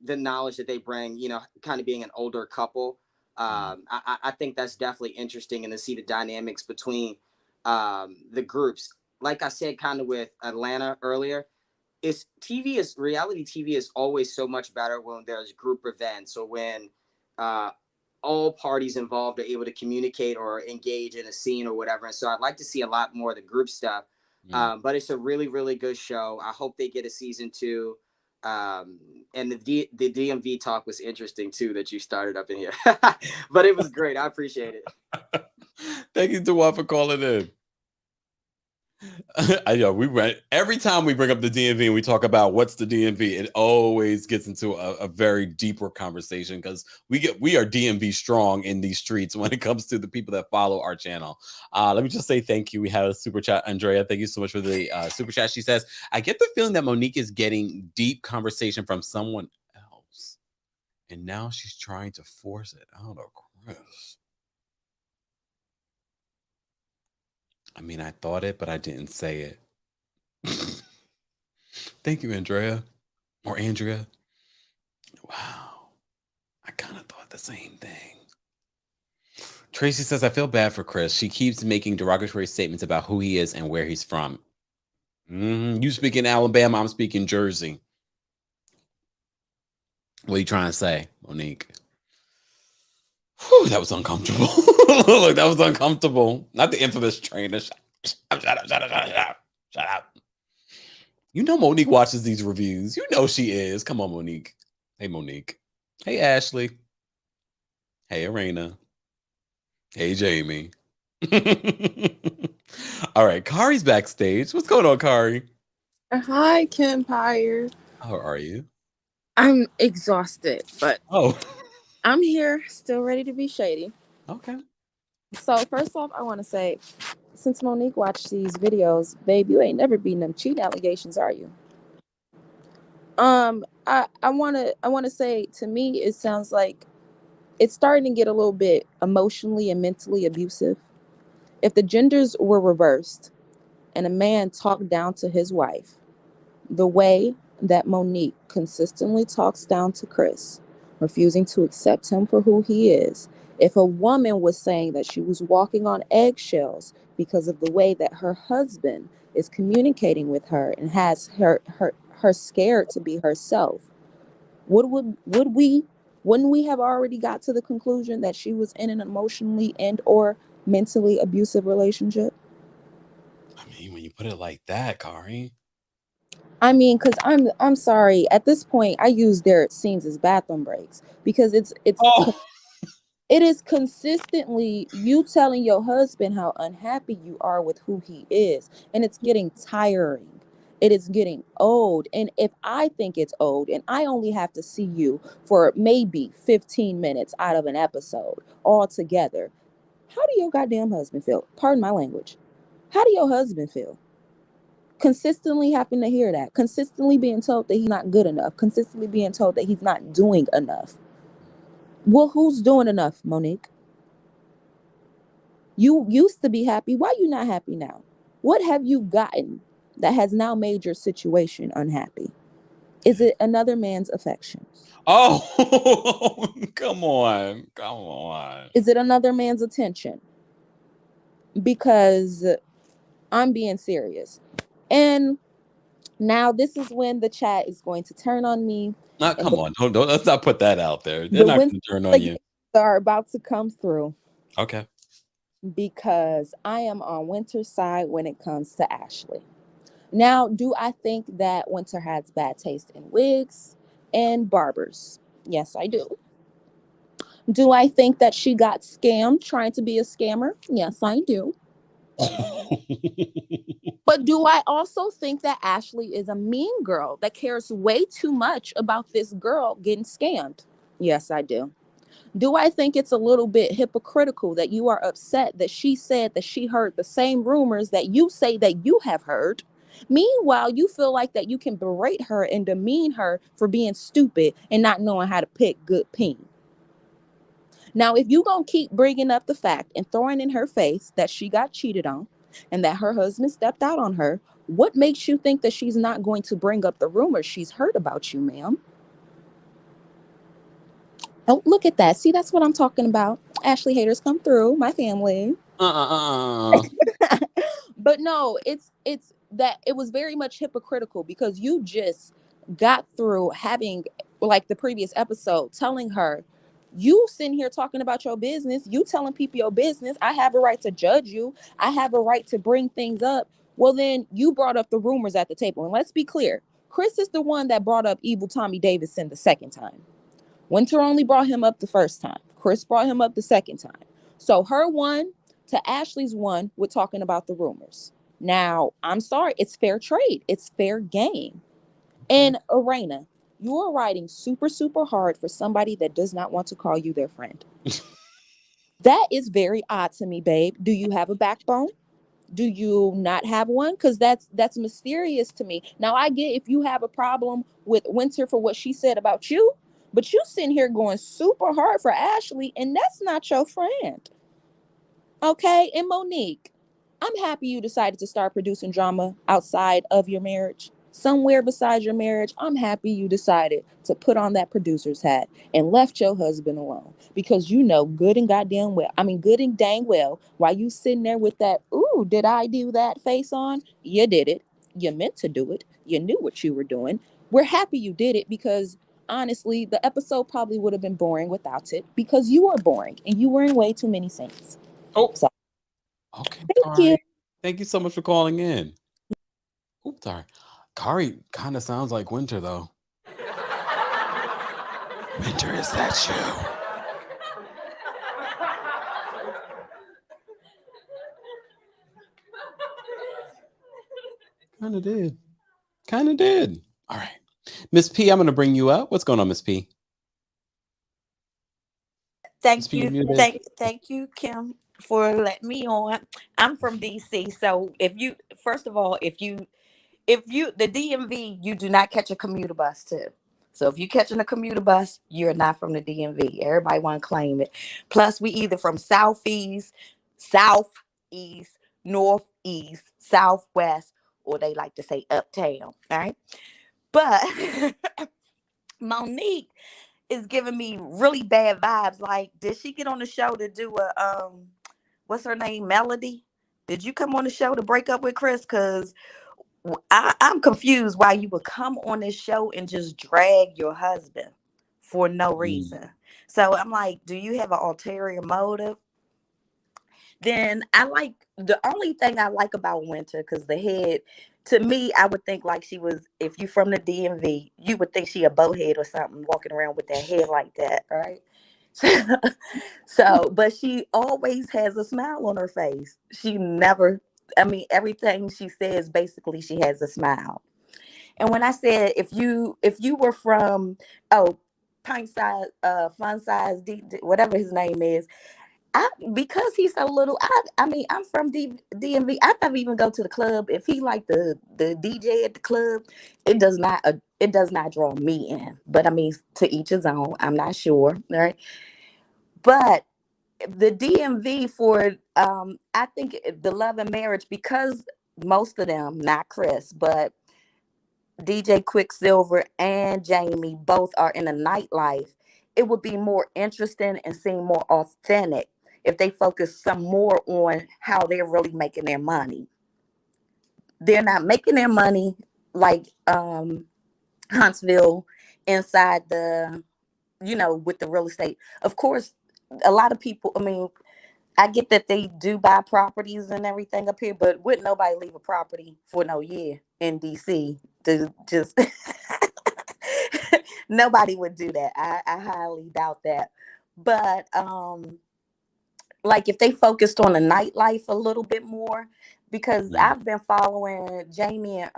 knowledge that they bring, kind of being an older couple. I think that's definitely interesting, and to see the dynamics between the groups. Like I said, kind of with Atlanta earlier, reality TV is always so much better when there's group events or when all parties involved are able to communicate or engage in a scene or whatever. And so I'd like to see a lot more of the group stuff. But it's a really, really good show. I hope they get a season 2. And the DMV talk was interesting too that you started up in here. But it was great. I appreciate it. Thank you, Dewar, for calling in. Every time we bring up the DMV and we talk about what's the DMV, it always gets into a very deeper conversation because we are DMV strong in these streets when it comes to the people that follow our channel. Let me just say thank you. We had a super chat, Andrea. Thank you so much for the super chat. She says, I get the feeling that Monique is getting deep conversation from someone else, and now she's trying to force it out of Chris. I mean, I thought it, but I didn't say it. Thank you, Andrea. Or Andrea. Wow. I kind of thought the same thing. Tracy says, I feel bad for Chris. She keeps making derogatory statements about who he is and where he's from. You speak in Alabama, I'm speaking Jersey. What are you trying to say, Monique? Whew, that was uncomfortable. Look, that was uncomfortable. Not the infamous trainer. Shut up. You know Monique watches these reviews. You know she is. Come on, Monique. Hey, Monique. Hey, Ashley. Hey, Erana. Hey, Jamie. All right, Kari's backstage. What's going on, Kari? Hi, Kempire. How are you? I'm exhausted, but Oh, I'm here, still ready to be shady. okay. So first off, I want to say, since Monique watched these videos, babe, you ain't never beaten them cheating allegations, are you? I wanna say, to me, it sounds like it's starting to get a little bit emotionally and mentally abusive. If the genders were reversed and a man talked down to his wife, the way that Monique consistently talks down to Chris, refusing to accept him for who he is, if a woman was saying that she was walking on eggshells because of the way that her husband is communicating with her and has her scared to be herself, wouldn't we have already got to the conclusion that she was in an emotionally and or mentally abusive relationship? I mean, when you put it like that, Kari. I mean, because I'm sorry. At this point, I use their scenes as bathroom breaks because it is consistently you telling your husband how unhappy you are with who he is, and it's getting tiring. It is getting old. And if I think it's old and I only have to see you for maybe 15 minutes out of an episode altogether, how do your goddamn husband feel? Pardon my language. How do your husband feel? Consistently having to hear that, consistently being told that he's not good enough, consistently being told that he's not doing enough. Well, who's doing enough, Monique? You used to be happy. Why are you not happy now? What have you gotten that has now made your situation unhappy? Is it another man's affection? Oh, come on. Is it another man's attention? Because I'm being serious. And now this is when the chat is going to turn on me. Now, come on. Don't, let's not put that out there. They're not going to turn on you. Are about to come through. Okay. Because I am on Winter's side when it comes to Ashley. Now, do I think that Winter has bad taste in wigs and barbers? Yes, I do. Do I think that she got scammed trying to be a scammer? Yes, I do. But do I also think that Ashley is a mean girl that cares way too much about this girl getting scammed? Yes, I do. Do I think it's a little bit hypocritical that you are upset that she said that she heard the same rumors that you say that you have heard? Meanwhile, you feel like that you can berate her and demean her for being stupid and not knowing how to pick good peen. Now, if you gonna keep bringing up the fact and throwing in her face that she got cheated on and that her husband stepped out on her, what makes you think that she's not going to bring up the rumors she's heard about you, ma'am? Oh, look at that. See, that's what I'm talking about. Ashley haters come through, my family. But no, it's that it was very much hypocritical, because you just got through having, like the previous episode, telling her, you sitting here talking about your business, you telling people your business, I have a right to judge you, I have a right to bring things up. Well, then you brought up the rumors at the table. And let's be clear, Chris is the one that brought up evil Tommy Davidson the second time. Winter only brought him up the first time. Chris brought him up the second time. So her one to Ashley's one with talking about the rumors. Now, I'm sorry, it's fair trade. It's fair game. And Erana, you are riding super, super hard for somebody that does not want to call you their friend. That is very odd to me, babe. Do you have a backbone? Do you not have one? Because that's mysterious to me. Now, I get if you have a problem with Winter for what she said about you, but you sitting here going super hard for Ashley, and that's not your friend. Okay? And Monique, I'm happy you decided to start producing drama outside of your marriage. Somewhere besides your marriage, I'm happy you decided to put on that producer's hat and left your husband alone, because you know good and good and dang well, while you sitting there with that, ooh, did I do that face on? You did it. You meant to do it. You knew what you were doing. We're happy you did it, because honestly, the episode probably would have been boring without it, because you were boring and you were in way too many scenes. Oh, so okay. thank you. Thank you so much for calling in. Oops, sorry. Kari kind of sounds like Winter, though. Winter, is that you? Kind of did. Kind of did. All right. Miss P, I'm going to bring you up. What's going on, Miss P? Thank you, Kim, for letting me on. I'm from DC, so if you the DMV, you do not catch a commuter bus too. So if you're catching a commuter bus, you're not from the DMV. Everybody want to claim it. Plus, we either from southeast, northeast, southwest, or they like to say uptown. All right, but Monique is giving me really bad vibes. Like, did she get on the show to do a what's her name, Melody? Did you come on the show to break up with Chris? Because I'm confused why you would come on this show and just drag your husband for no reason. So I'm like, do you have an ulterior motive? Then the only thing I like about Winter, because the head, to me, I would think like she was, if you from the DMV, you would think she a bowhead or something, walking around with that head like that, right? So, but she always has a smile on her face. She never, everything she says, basically, she has a smile. And when I said, if you were from, Pint Size, Fun Size, whatever his name is, because he's so little, I'm from DMV. I never even go to the club. If he like the DJ at the club, it does not draw me in. But to each his own. I'm not sure, right? But the DMV for I think the Love and Marriage, because most of them, not Chris, but DJ Quicksilver and Jamie both are in the nightlife, it would be more interesting and seem more authentic if they focus some more on how they're really making their money. They're not making their money like Huntsville inside the, with the real estate. Of course, a lot of people, I get that they do buy properties and everything up here, but wouldn't nobody leave a property for no year in DC to just nobody would do that. I highly doubt that. But like if they focused on the nightlife a little bit more, because I've been following Jamie and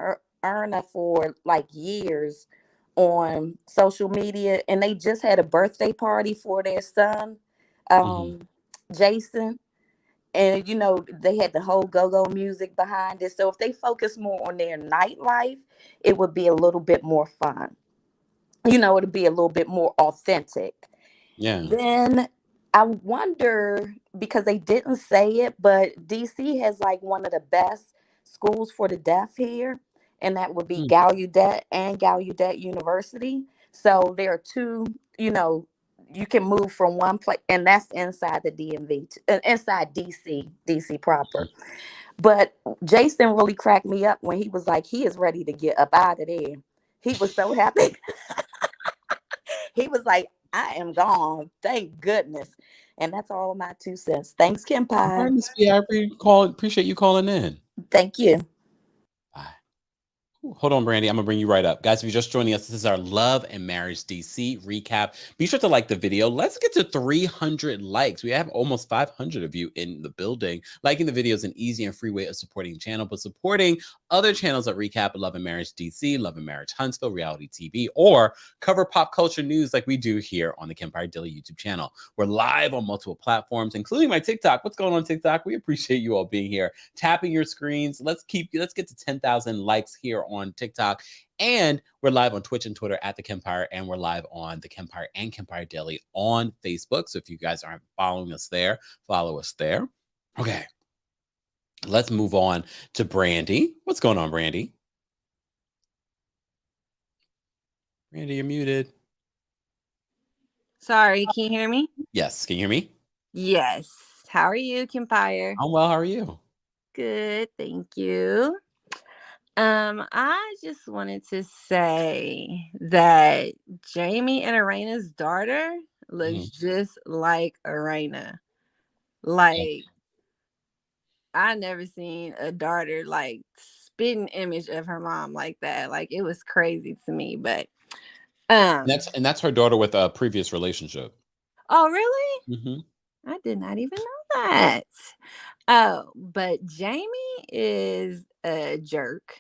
Erna for like years on social media, and they just had a birthday party for their son, Jayson. And, they had the whole go-go music behind it. So if they focus more on their nightlife, it would be a little bit more fun. It'd be a little bit more authentic. Yeah. Then I wonder, because they didn't say it, but DC has like one of the best schools for the deaf here. And that would be Gallaudet and Gallaudet University. So there are two, you can move from one place, and that's inside the DMV, inside DC proper. But Jayson really cracked me up when he was like, he is ready to get up out of there. He was so happy. He was like, I am gone. Thank goodness. And that's all my 2 cents. Thanks, Kempire. Appreciate you calling in. Thank you. Bye. Hold on, Brandy. I'm going to bring you right up. Guys, if you're just joining us, this is our Love and Marriage DC recap. Be sure to like the video. Let's get to 300 likes. We have almost 500 of you in the building. Liking the video is an easy and free way of supporting the channel, but supporting other channels that recap Love and Marriage DC, Love and Marriage Huntsville, reality TV, or cover pop culture news like we do here on the Kempire Daily YouTube channel. We're live on multiple platforms, including my TikTok. What's going on TikTok? We appreciate you all being here, tapping your screens. Let's get to 10,000 likes here on TikTok. And we're live on Twitch and Twitter at The Kempire, and we're live on The Kempire and Kempire Daily on Facebook. So if you guys aren't following us there, follow us there. Okay. Let's move on to Brandy. What's going on, Brandy? Brandy, you're muted. Sorry, can you hear me? Yes. Can you hear me? Yes. How are you, Kempire? I'm well. How are you? Good, thank you. I just wanted to say that Jamie and Erana's daughter looks just like Erana. Like, I never seen a daughter like spitting image of her mom like that. Like, it was crazy to me. But that's her daughter with a previous relationship. Oh, really? I did not even know that. Oh, but Jamie is a jerk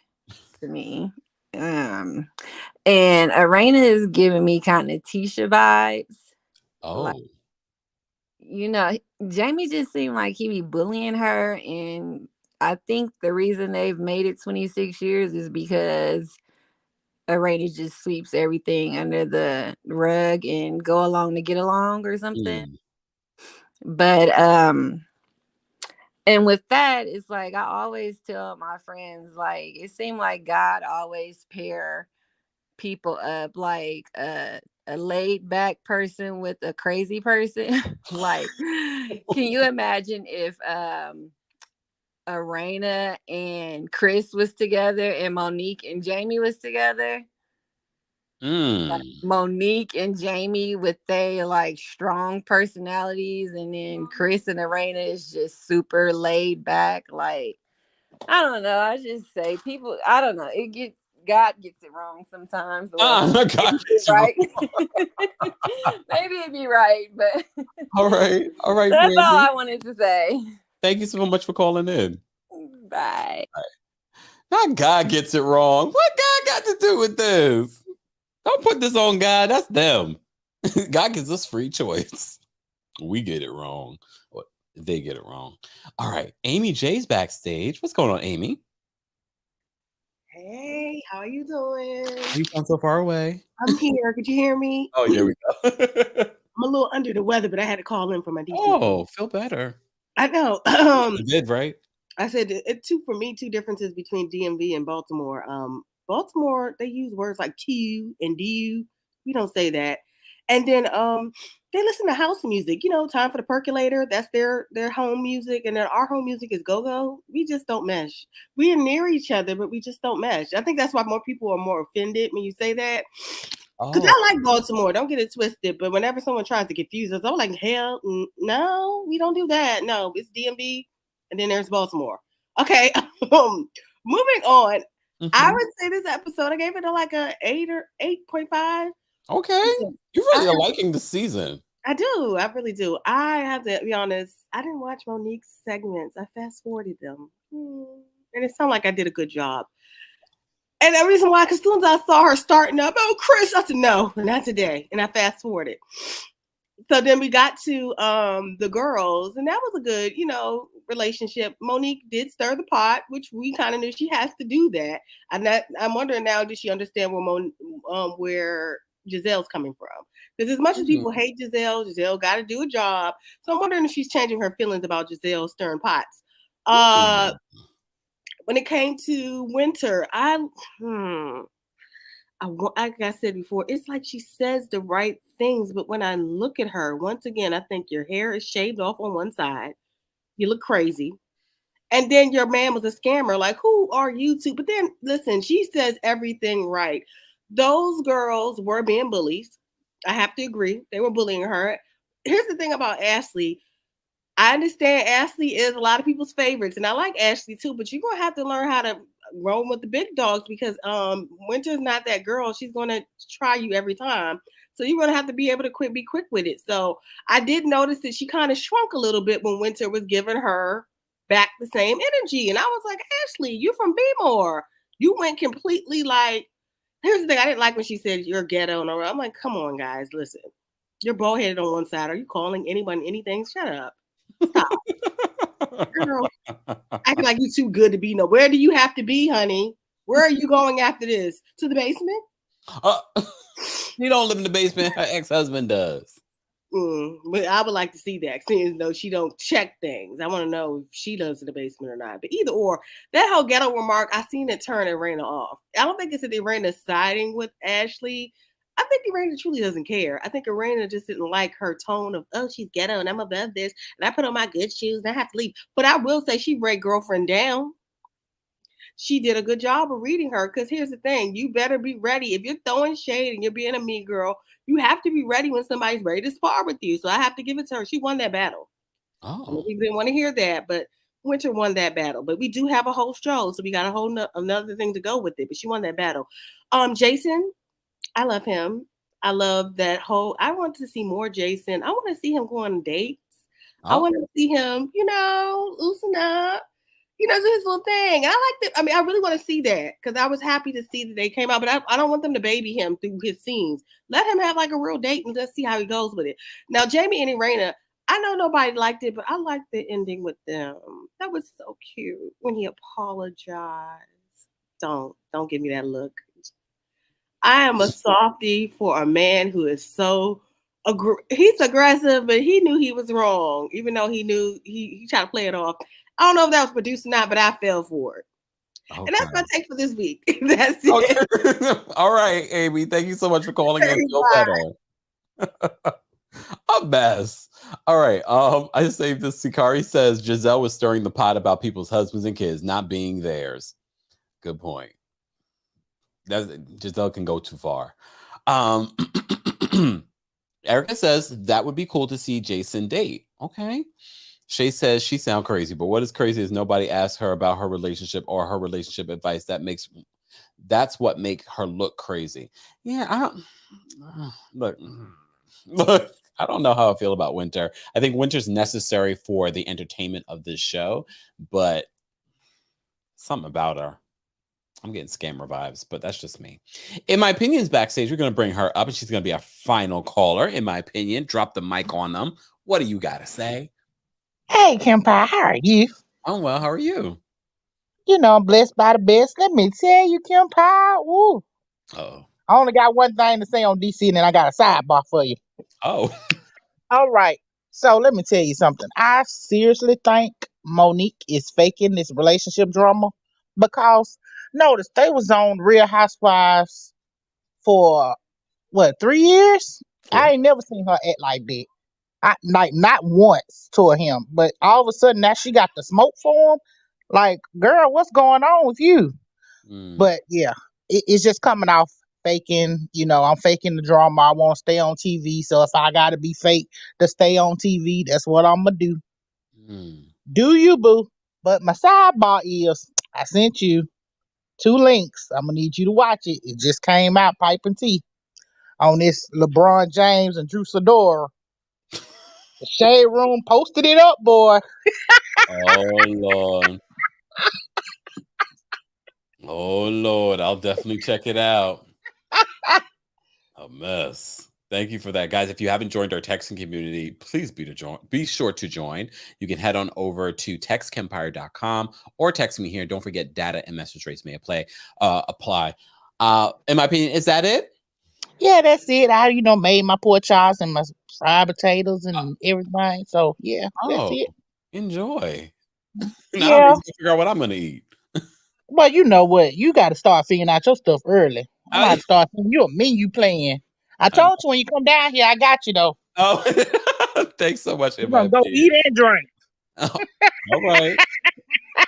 to me. And Erana is giving me kind of Tisha vibes. Oh. Like, you know, Jamie just seemed like he be bullying her, and I think the reason they've made it 26 years is because Erana just sweeps everything under the rug and go along to get along or something. But and with that, it's like I always tell my friends, like, it seemed like God always pair people up, like a laid back person with a crazy person. Like, can you imagine if Erana and Chris was together and Monique and Jamie was together? Like Monique and Jamie with they like strong personalities, and then Chris and Erana is just super laid back. Like, I don't know. I just say people, I don't know. God gets it wrong sometimes. Well, right? Maybe it'd be right, but all right. That's Brandy. All I wanted to say. Thank you so much for calling in. Bye. Not God gets it wrong. What God got to do with this? Don't put this on God. That's them. God gives us free choice. We get it wrong. Or they get it wrong. All right. Amy J's backstage. What's going on, Amy? Hey, how are you doing? You sound so far away. I'm here. Could you hear me? Oh, there we go. I'm a little under the weather, but I had to call in for my DC. Oh, feel better. I know. You did, right? I said for me, two differences between DMV and Baltimore. Baltimore, they use words like Q and DU. We don't say that. And then they listen to house music, Time for the Percolator. That's their home music. And then our home music is go-go. We just don't mesh. We are near each other, but we just don't mesh. I think that's why more people are more offended when you say that. Because I like Baltimore. Don't get it twisted. But whenever someone tries to confuse us, I'm like, hell, no, we don't do that. No, it's DMV. And then there's Baltimore. Okay. Moving on. I would say this episode, I gave it like a 8 or 8.5. Okay. You really are liking the season. I do. I really do. I have to be honest. I didn't watch Monique's segments. I fast forwarded them. And it sounded like I did a good job. And the reason why, because as soon as I saw her starting up, oh, Chris, I said, no, not today. And I fast forwarded. So then we got to the girls, and that was a good, relationship. Monique did stir the pot, which we kind of knew she has to do that. I'm wondering now, does she understand where Giselle's coming from? Because as much as people hate Giselle got to do a job. So I'm wondering if she's changing her feelings about Giselle stirring pots. When it came to Winter, like I said before, it's like she says the right things, but when I look at her, once again, I think your hair is shaved off on one side. You look crazy. And then your man was a scammer. Like, who are you two? But then, listen, she says everything right. Those girls were being bullies. I have to agree. They were bullying her. Here's the thing about Ashley. I understand Ashley is a lot of people's favorites, and I like Ashley too, but you're going to have to learn how to roll with the big dogs because Winter's not that girl. She's going to try you every time. So you're going to have to be able to be quick with it. So I did notice that she kind of shrunk a little bit when Winter was giving her back the same energy. And I was like, Ashley, you're from B-More. You went completely like, here's the thing. I didn't like when she said you're ghetto. And I'm like, come on, guys, listen. You're bald-headed on one side. Are you calling anyone anything? Shut up. Stop. Girl, acting like you too good to be no. Where do you have to be, honey? Where are you going after this? To the basement? You don't live in the basement. Her ex-husband does. But I would like to see that, seeing though she don't check things. I want to know if she lives in the basement or not. But either or, that whole ghetto remark, I seen it turn Erana off. I don't think it's that Erana siding with Ashley. I think Erana truly doesn't care. I think Erana just didn't like her tone of, oh, she's ghetto and I'm above this. And I put on my good shoes and I have to leave. But I will say she read Girlfriend down. She did a good job of reading her because here's the thing. You better be ready. If you're throwing shade and you're being a mean girl, you have to be ready when somebody's ready to spar with you. So I have to give it to her. She won that battle. Oh. We didn't want to hear that, but Winter won that battle. But we do have a whole show, so we got a whole another thing to go with it. But she won that battle. Jayson, I love him. I love that whole. I want to see more Jayson. I want to see him go on dates. I want to see him, loosen up. Do his little thing. I like that. I mean, I really want to see that because I was happy to see that they came out, but I don't want them to baby him through his scenes. Let him have like a real date and just see how he goes with it. Now, Jamie and Erana, I know nobody liked it, but I liked the ending with them. That was so cute when he apologized. Don't give me that look. I am a softie for a man who is so he's aggressive, but he knew he was wrong, even though he knew he tried to play it off. I don't know if that was produced or not, but I fell for it. Okay. And that's my take for this week. That's it. Okay. All right, Amy. Thank you so much for calling in. Feel better. A mess. All right. I saved this. Sikari says Giselle was stirring the pot about people's husbands and kids not being theirs. Good point. Giselle can go too far. Erica says that would be cool to see Jayson date. Okay. Shay says she sounds crazy, but what is crazy is nobody asked her about her relationship or her relationship advice. That's what makes her look crazy. Yeah, I don't look. I don't know how I feel about Winter. I think Winter's necessary for the entertainment of this show, but something about her. I'm getting scammer vibes, but that's just me. In my opinions, backstage, we're going to bring her up, and she's going to be our final caller. In my opinion, drop the mic on them. What do you got to say? Hey, Kempire, how are you? I'm well. How are you? I'm blessed by the best. Let me tell you, Kempire. Woo. Oh. I only got one thing to say on DC, and then I got a sidebar for you. Oh. All right. So let me tell you something. I seriously think Monique is faking this relationship drama because notice they was on Real Housewives for 3 years? Yeah. I ain't never seen her act like that. Not once toward him, but all of a sudden now she got the smoke for him. Like, girl, what's going on with you? But yeah, it's just coming off faking. I'm faking the drama. I want to stay on TV. So if I gotta be fake to stay on TV, that's what I'm gonna do. Do you, boo? But my sidebar is I sent you 2 links. I'm gonna need you to watch it. It just came out, Pipe and Tea, on this LeBron James and Drew Sidora. The Shade Room posted it up, boy. Oh, Lord. Oh, Lord. I'll definitely check it out. A mess. Thank you for that, guys. If you haven't joined our texting community, please be sure to join. You can head on over to textkempire.com or text me here. Don't forget data and message rates may apply. In my opinion, is that it? Yeah, that's it. I, made my pork chops and my fried potatoes and everything. So yeah, that's it. Enjoy. Now Yeah. I'm just gonna figure out what I'm gonna eat. Well, you know what? You got to start figuring out your stuff early. I'm about to start sending you a menu plan. I told you when you come down here, I got you though. Oh, thanks so much. We're gonna go eat and drink. All right.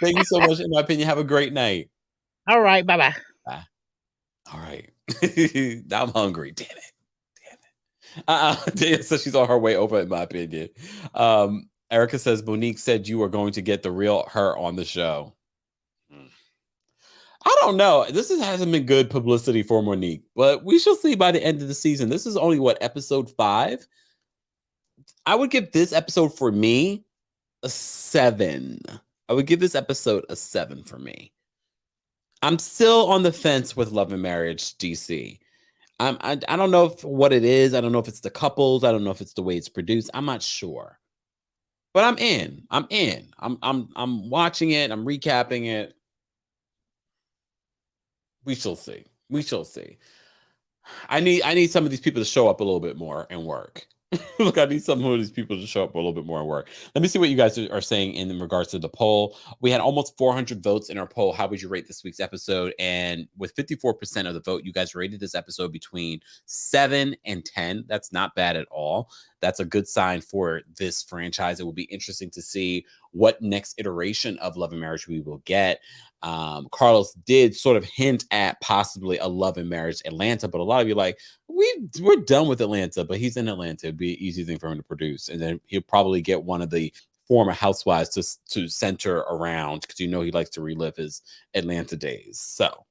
Thank you so much. In my opinion, have a great night. All right. Bye-bye. Bye. All right. Now I'm hungry. Damn it. So she's on her way over, in my opinion. Erica says, Monique said you were going to get the real her on the show. I don't know. This hasn't been good publicity for Monique, but we shall see by the end of the season. This is only, episode 5? I would give this episode, for me, a 7. I would give this episode a 7 for me. I'm still on the fence with Love and Marriage DC. I don't know what it is. I don't know if it's the couples. I don't know if it's the way it's produced. I'm not sure. But I'm in. I'm watching it. I'm recapping it. We shall see. I need some of these people to show up a little bit more and work. Look, I need some of these people to show up a little bit more and work. Let me see what you guys are saying in regards to the poll. We had almost 400 votes in our poll. How would you rate this week's episode? And with 54% of the vote, you guys rated this episode between 7 and 10. That's not bad at all. That's a good sign for this franchise. It will be interesting to see what next iteration of Love and Marriage we will get. Carlos did sort of hint at possibly a Love and Marriage Atlanta, but a lot of you like, we're done with Atlanta, but he's in Atlanta. It'd be an easy thing for him to produce. And then he'll probably get one of the former housewives to center around, because he likes to relive his Atlanta days. So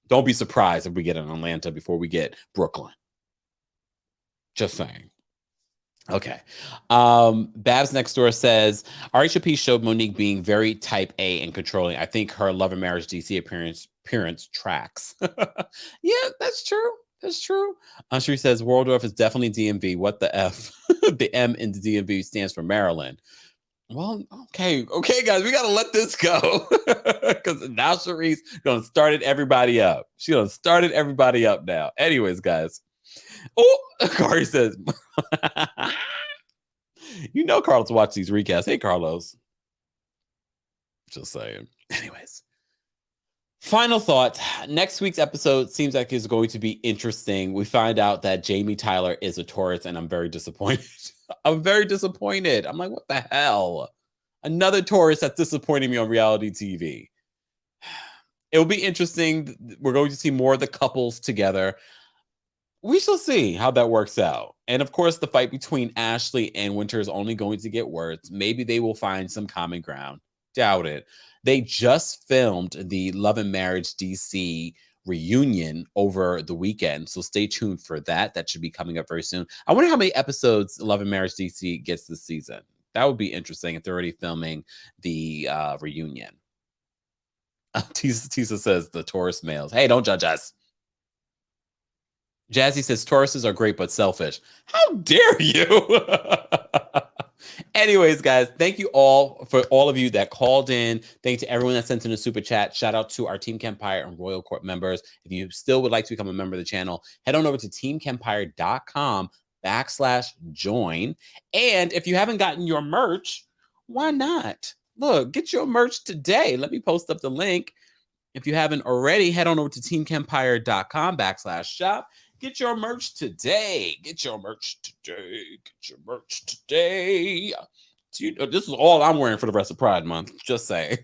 don't be surprised if we get an Atlanta before we get Brooklyn. Just saying. Okay. Babs next door says, RHP showed Monique being very type A and controlling. I think her Love and Marriage DC appearance tracks. Yeah, that's true. That's true. Sheree says, Waldorf is definitely DMV. What the F? The M in the DMV stands for Maryland. Well, okay, guys, we got to let this go. Because now Sheree's going to start everybody up. She done started everybody up now. Anyways, guys. Oh, Kari says, Carlos watch these recasts. Hey, Carlos. Just saying. Anyways. Final thought. Next week's episode seems like it's going to be interesting. We find out that Jamie Tyler is a Taurus, and I'm very disappointed. I'm like, what the hell? Another Taurus that's disappointing me on reality TV. It will be interesting. We're going to see more of the couples together. We shall see how that works out. And of course, the fight between Ashley and Winter is only going to get worse. Maybe they will find some common ground. Doubt it. They just filmed the Love and Marriage DC reunion over the weekend. So stay tuned for that. That should be coming up very soon. I wonder how many episodes Love and Marriage DC gets this season. That would be interesting if they're already filming the reunion. Tisa says the Taurus males. Hey, don't judge us. Jazzy says Tauruses are great but selfish. How dare you? Anyways, guys, thank you all for all of you that called in. Thank you to everyone that sent in a super chat. Shout out to our Team Kempire and Royal Court members. If you still would like to become a member of the channel, head on over to teamkempire.com/join. And if you haven't gotten your merch, why not? Look, get your merch today. Let me post up the link. If you haven't already, head on over to teamkempire.com/shop. Get your merch today. This is all I'm wearing for the rest of Pride Month. Just saying.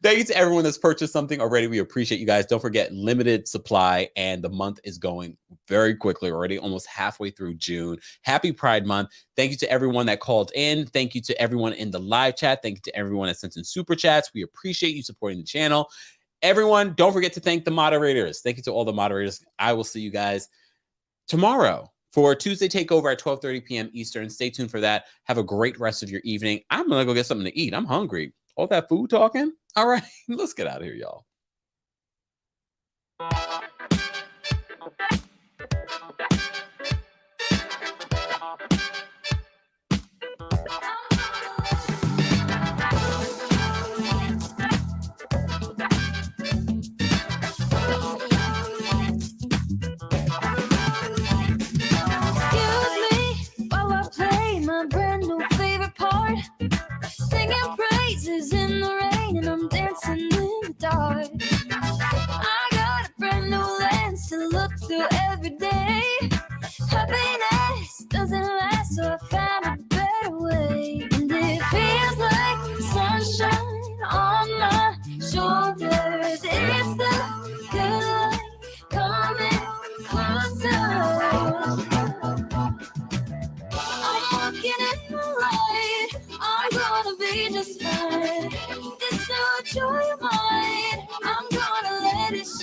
Thank you to everyone that's purchased something already. We appreciate you guys. Don't forget, limited supply, and the month is going very quickly already, almost halfway through June. Happy Pride Month. Thank you to everyone that called in. Thank you to everyone in the live chat. Thank you to everyone that sent in super chats. We appreciate you supporting the channel. Everyone, don't forget to thank the moderators. Thank you to all the moderators. I will see you guys tomorrow for Tuesday Takeover at 12:30 p.m. Eastern. Stay tuned for that. Have a great rest of your evening. I'm going to go get something to eat. I'm hungry. All that food talking? All right, let's get out of here, y'all. In the rain and I'm dancing in the dark. I got a brand new lens to look through every day. Happiness doesn't last, so I found a better way. And it feels like sunshine on my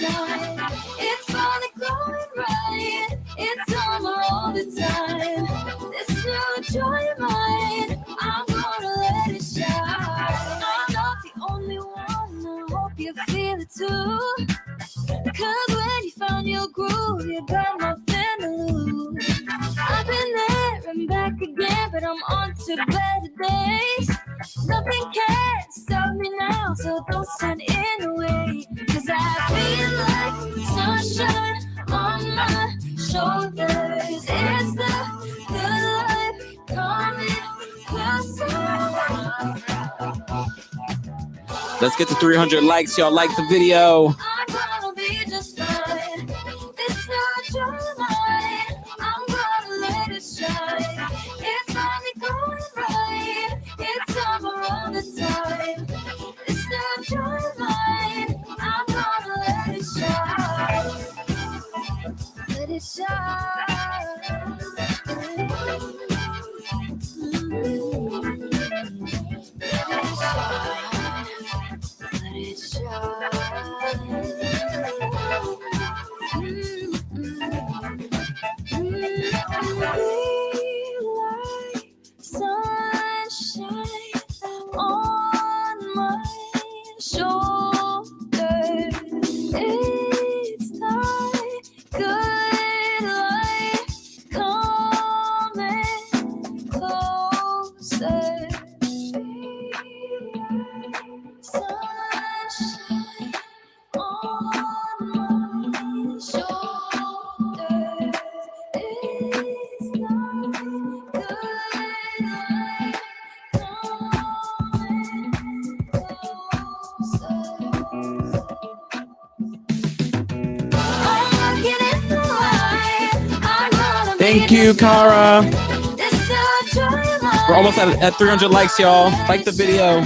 shine. It's finally going right. It's summer all the time. This new joy of mine, I'm gonna let it shine. I'm not the only one, I hope you feel it too. Cause when you found your groove, you got nothing to lose. I've been there and back again, but I'm on to better days. Nothing can stop me now, so don't stand in the way. Cause I feel like sunshine on my shoulders. It's the good life coming closer. Let's get to 300 likes. Y'all like the video. I'm gonna be just fine. It's not your mind. I'm gonna let it shine. It's finally going right. It's summer all the time. It's not your mind. I'm gonna let it shine. Let it shine. Let it shine. Sunshine on my shoulders. It's like good life coming closer. Sunshine on my shoulders. It's like good life coming closer. I'm looking in the light. I'm gonna Thank be you, just Cara. fine. This is your life. We're almost at 300 likes, y'all. Like the video.